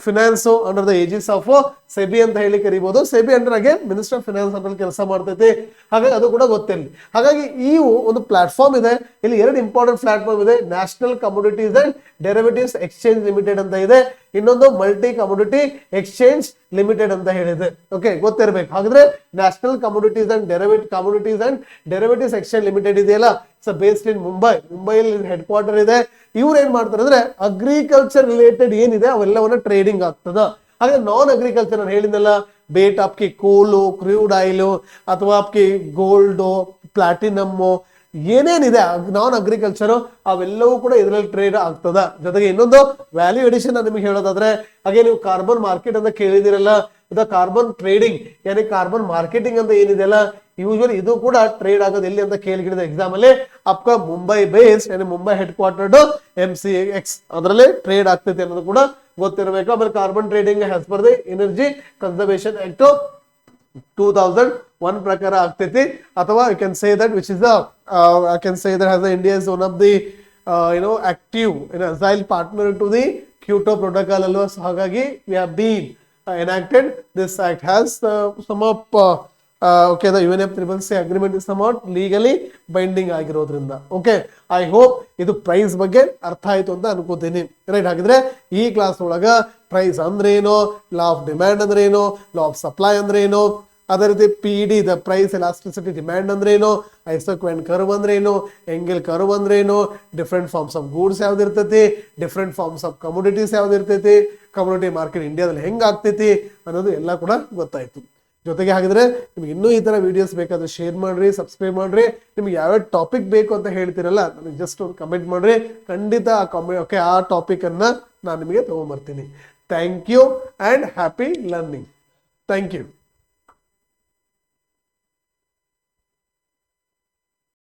Speaker 1: finance, under the ಏಜಿಸ್ of SEBI ಅಂತ ಹೇಳಿ ಕರಿಬಹುದು. SEBI under again minister of finance ಅಂತ ಕೆಲಸ ಮಾಡ್ತೈತಿ. ಹಾಗಾಗಿ ಅದು ಕೂಡ ಗೊತ್ತಿರಲಿ. ಹಾಗಾಗಿ ಈ ಒಂದು ಪ್ಲಾಟ್ಫಾರ್ಮ್ ಇದೆ. ಇಲ್ಲಿ ಎರಡು ಇಂಪಾರ್ಟೆಂಟ್ ಪ್ಲಾಟ್ಫಾರ್ಮ್ ಇದೆ. National commodities and derivatives exchange limited ಅಂತ ಇದೆ. ಇನ್ನೊಂದು ಮಲ್ಟಿ ಕಮೋಡಿಟಿ ಎಕ್ಸ್ಚೇಂಜ್ ಲಿಮಿಟೆಡ್ ಅಂತ ಹೇಳಿದೆ. ಓಕೆ ಗೊತ್ತಿರಬೇಕು. ಹಾಗಾದ್ರೆ national commodities and derivatives exchange limited ಇದೆಯಲ್ಲ, ಇಟ್ಸ್ ಬೇಸ್ಡ್ ಇನ್ ಮುಂಬೈಲಿ ಹೆಡ್ ಕ್ವಾರ್ಟರ್ ಇದೆ. ಇವ್ರು ಏನ್ ಮಾಡ್ತಾರೆ ಅಂದ್ರೆ ಅಗ್ರಿಕಲ್ಚರ್ ರಿಲೇಟೆಡ್ ಏನಿದೆ ಅವೆಲ್ಲವನ್ನ ಟ್ರೇಡಿಂಗ್ ಆಗ್ತದ. ಹಾಗೆ ನಾನ್ ಅಗ್ರಿಕಲ್ಚರ್ ನಾನು ಹೇಳಿದ್ನಲ್ಲ, ಬೇಟ್ ಆಪ್ಕಿ ಕೋಲು, ಕ್ರೂಡ್ ಆಯಿಲ್ ಅಥವಾ ಆಪ್ಕಿ ಗೋಲ್ಡ್, ಪ್ಲಾಟಿನಮ್ ಏನೇನಿದೆ ನಾನ್ ಅಗ್ರಿಕಲ್ಚರ್ ಅವೆಲ್ಲವೂ ಕೂಡ ಇದರಲ್ಲಿ ಟ್ರೇಡ್ ಆಗ್ತದ. ಜೊತೆಗೆ ಇನ್ನೊಂದು ವ್ಯಾಲ್ಯೂ ಎಡಿಷನ್ ನಿಮಗೆ ಹೇಳೋದಾದ್ರೆ ಹಾಗೆ ನೀವು ಕಾರ್ಬನ್ ಮಾರ್ಕೆಟ್ ಅಂತ ಕೇಳಿದಿರಲ್ಲ, ದ ಕಾರ್ಬನ್ ಟ್ರೇಡಿಂಗ್ ಯಾನಿ ಕಾರ್ಬನ್ ಮಾರ್ಕೆಟಿಂಗ್ ಅಂತ ಏನಿದೆಯಲ್ಲ, ಯೂಶುವಲಿ ಇದು ಕೂಡ ಟ್ರೇಡ್ ಆಗೋದು ಎಲ್ಲಿ ಅಂತ ಕೇಳಿದ ಎಕ್ಸಾಮ್ ಅಲ್ಲಿ ಅಪ್ಕ ಮುಂಬೈ ಬೇಸ್ಡ್ ಯಾನಿ ಮುಂಬೈ ಹೆಡ್ ಕ್ವಾರ್ಟರ್ಡ್ MCX ಅದರಲ್ಲಿ ಟ್ರೇಡ್ ಆಗ್ತೈತೆ ಅನ್ನೋದು ಕೂಡ ಗೊತ್ತಿರಬೇಕು. ಆಮೇಲೆ carbon trading as per the energy conservation act 2001 ಪ್ರಕಾರ ಆಗ್ತೈತಿ. ಅಥವಾ you can say that which is the I can say that as India is one of the active agile partner to the Kyoto Protocol alwa. So ಹಾಗಾಗಿ we have been enacted this act has some of okay the UNFCCC agreement is somewhat legally binding ಆಗಿರೋದ್ರಿಂದ. Okay I hope ಇದು price ಬಗ್ಗೆ ಅರ್ಥ ಆಯ್ತು ಅಂತ ಅನ್ಕೋತೀನಿ. Right, ಹಾಗಿದ್ರೆ ಈ ಕ್ಲಾಸ್ ಒಳಗ ಪ್ರೈಸ್ ಅಂದ್ರೆ ಏನು, ಲಾ ಆಫ್ ಡಿಮ್ಯಾಂಡ್ ಅಂದ್ರೆ ಏನು, ಲಾ ಆಫ್ ಸಪ್ಲೈ ಅಂದ್ರೆ ಏನು, ಅದೇ ರೀತಿ PD the price elasticity demand ಅಂದ್ರೆ ಏನು, ಐಸೋಕ್ವೆಂಟ್ ಕರ್ವ್ ಅಂದ್ರೆ ಏನು, ಎಂಗೆಲ್ ಕರ್ವ್ ಅಂದ್ರೆ ಏನು, ಡಿಫ್ರೆಂಟ್ ಫಾರ್ಮ್ಸ್ ಆಫ್ ಗೂಡ್ಸ್ ಯಾವ್ದು ಇರ್ತೈತಿ, ಡಿಫ್ರೆಂಟ್ ಫಾರ್ಮ್ಸ್ ಆಫ್ ಕಮೋಡಿಟೀಸ್ ಯಾವ್ದು ಇರ್ತೈತಿ, ಕಮೋಡಿಟಿ ಮಾರ್ಕೆಟ್ ಇಂಡಿಯಾದಲ್ಲಿ ಹೆಂಗ್ ಆಗ್ತೈತಿ ಅನ್ನೋದು ಎಲ್ಲ ಕೂಡ ಗೊತ್ತಾಯ್ತು. ಜೊತೆಗೆ ಹಾಗಿದ್ರೆ ನಿಮ್ಗೆ ಇನ್ನೂ ಈ ತರ ವಿಡಿಯೋಸ್ ಬೇಕಾದ್ರೆ ಶೇರ್ ಮಾಡ್ರಿ, ಸಬ್ಸ್ಕ್ರೈಬ್ ಮಾಡ್ರಿ. ನಿಮ್ಗೆ ಯಾವ್ಯಾವ ಟಾಪಿಕ್ ಬೇಕು ಅಂತ ಹೇಳ್ತೀರಲ್ಲ ನನಗೆ ಜಸ್ಟ್ ಒಂದು ಕಮೆಂಟ್ ಮಾಡ್ರಿ. ಖಂಡಿತ ಆ ಟಾಪಿಕ್ ಅನ್ನ ನಾನು ನಿಮಗೆ ತಗೊಂಡ್ಬರ್ತೀನಿ. Thank you and happy learning. Thank you.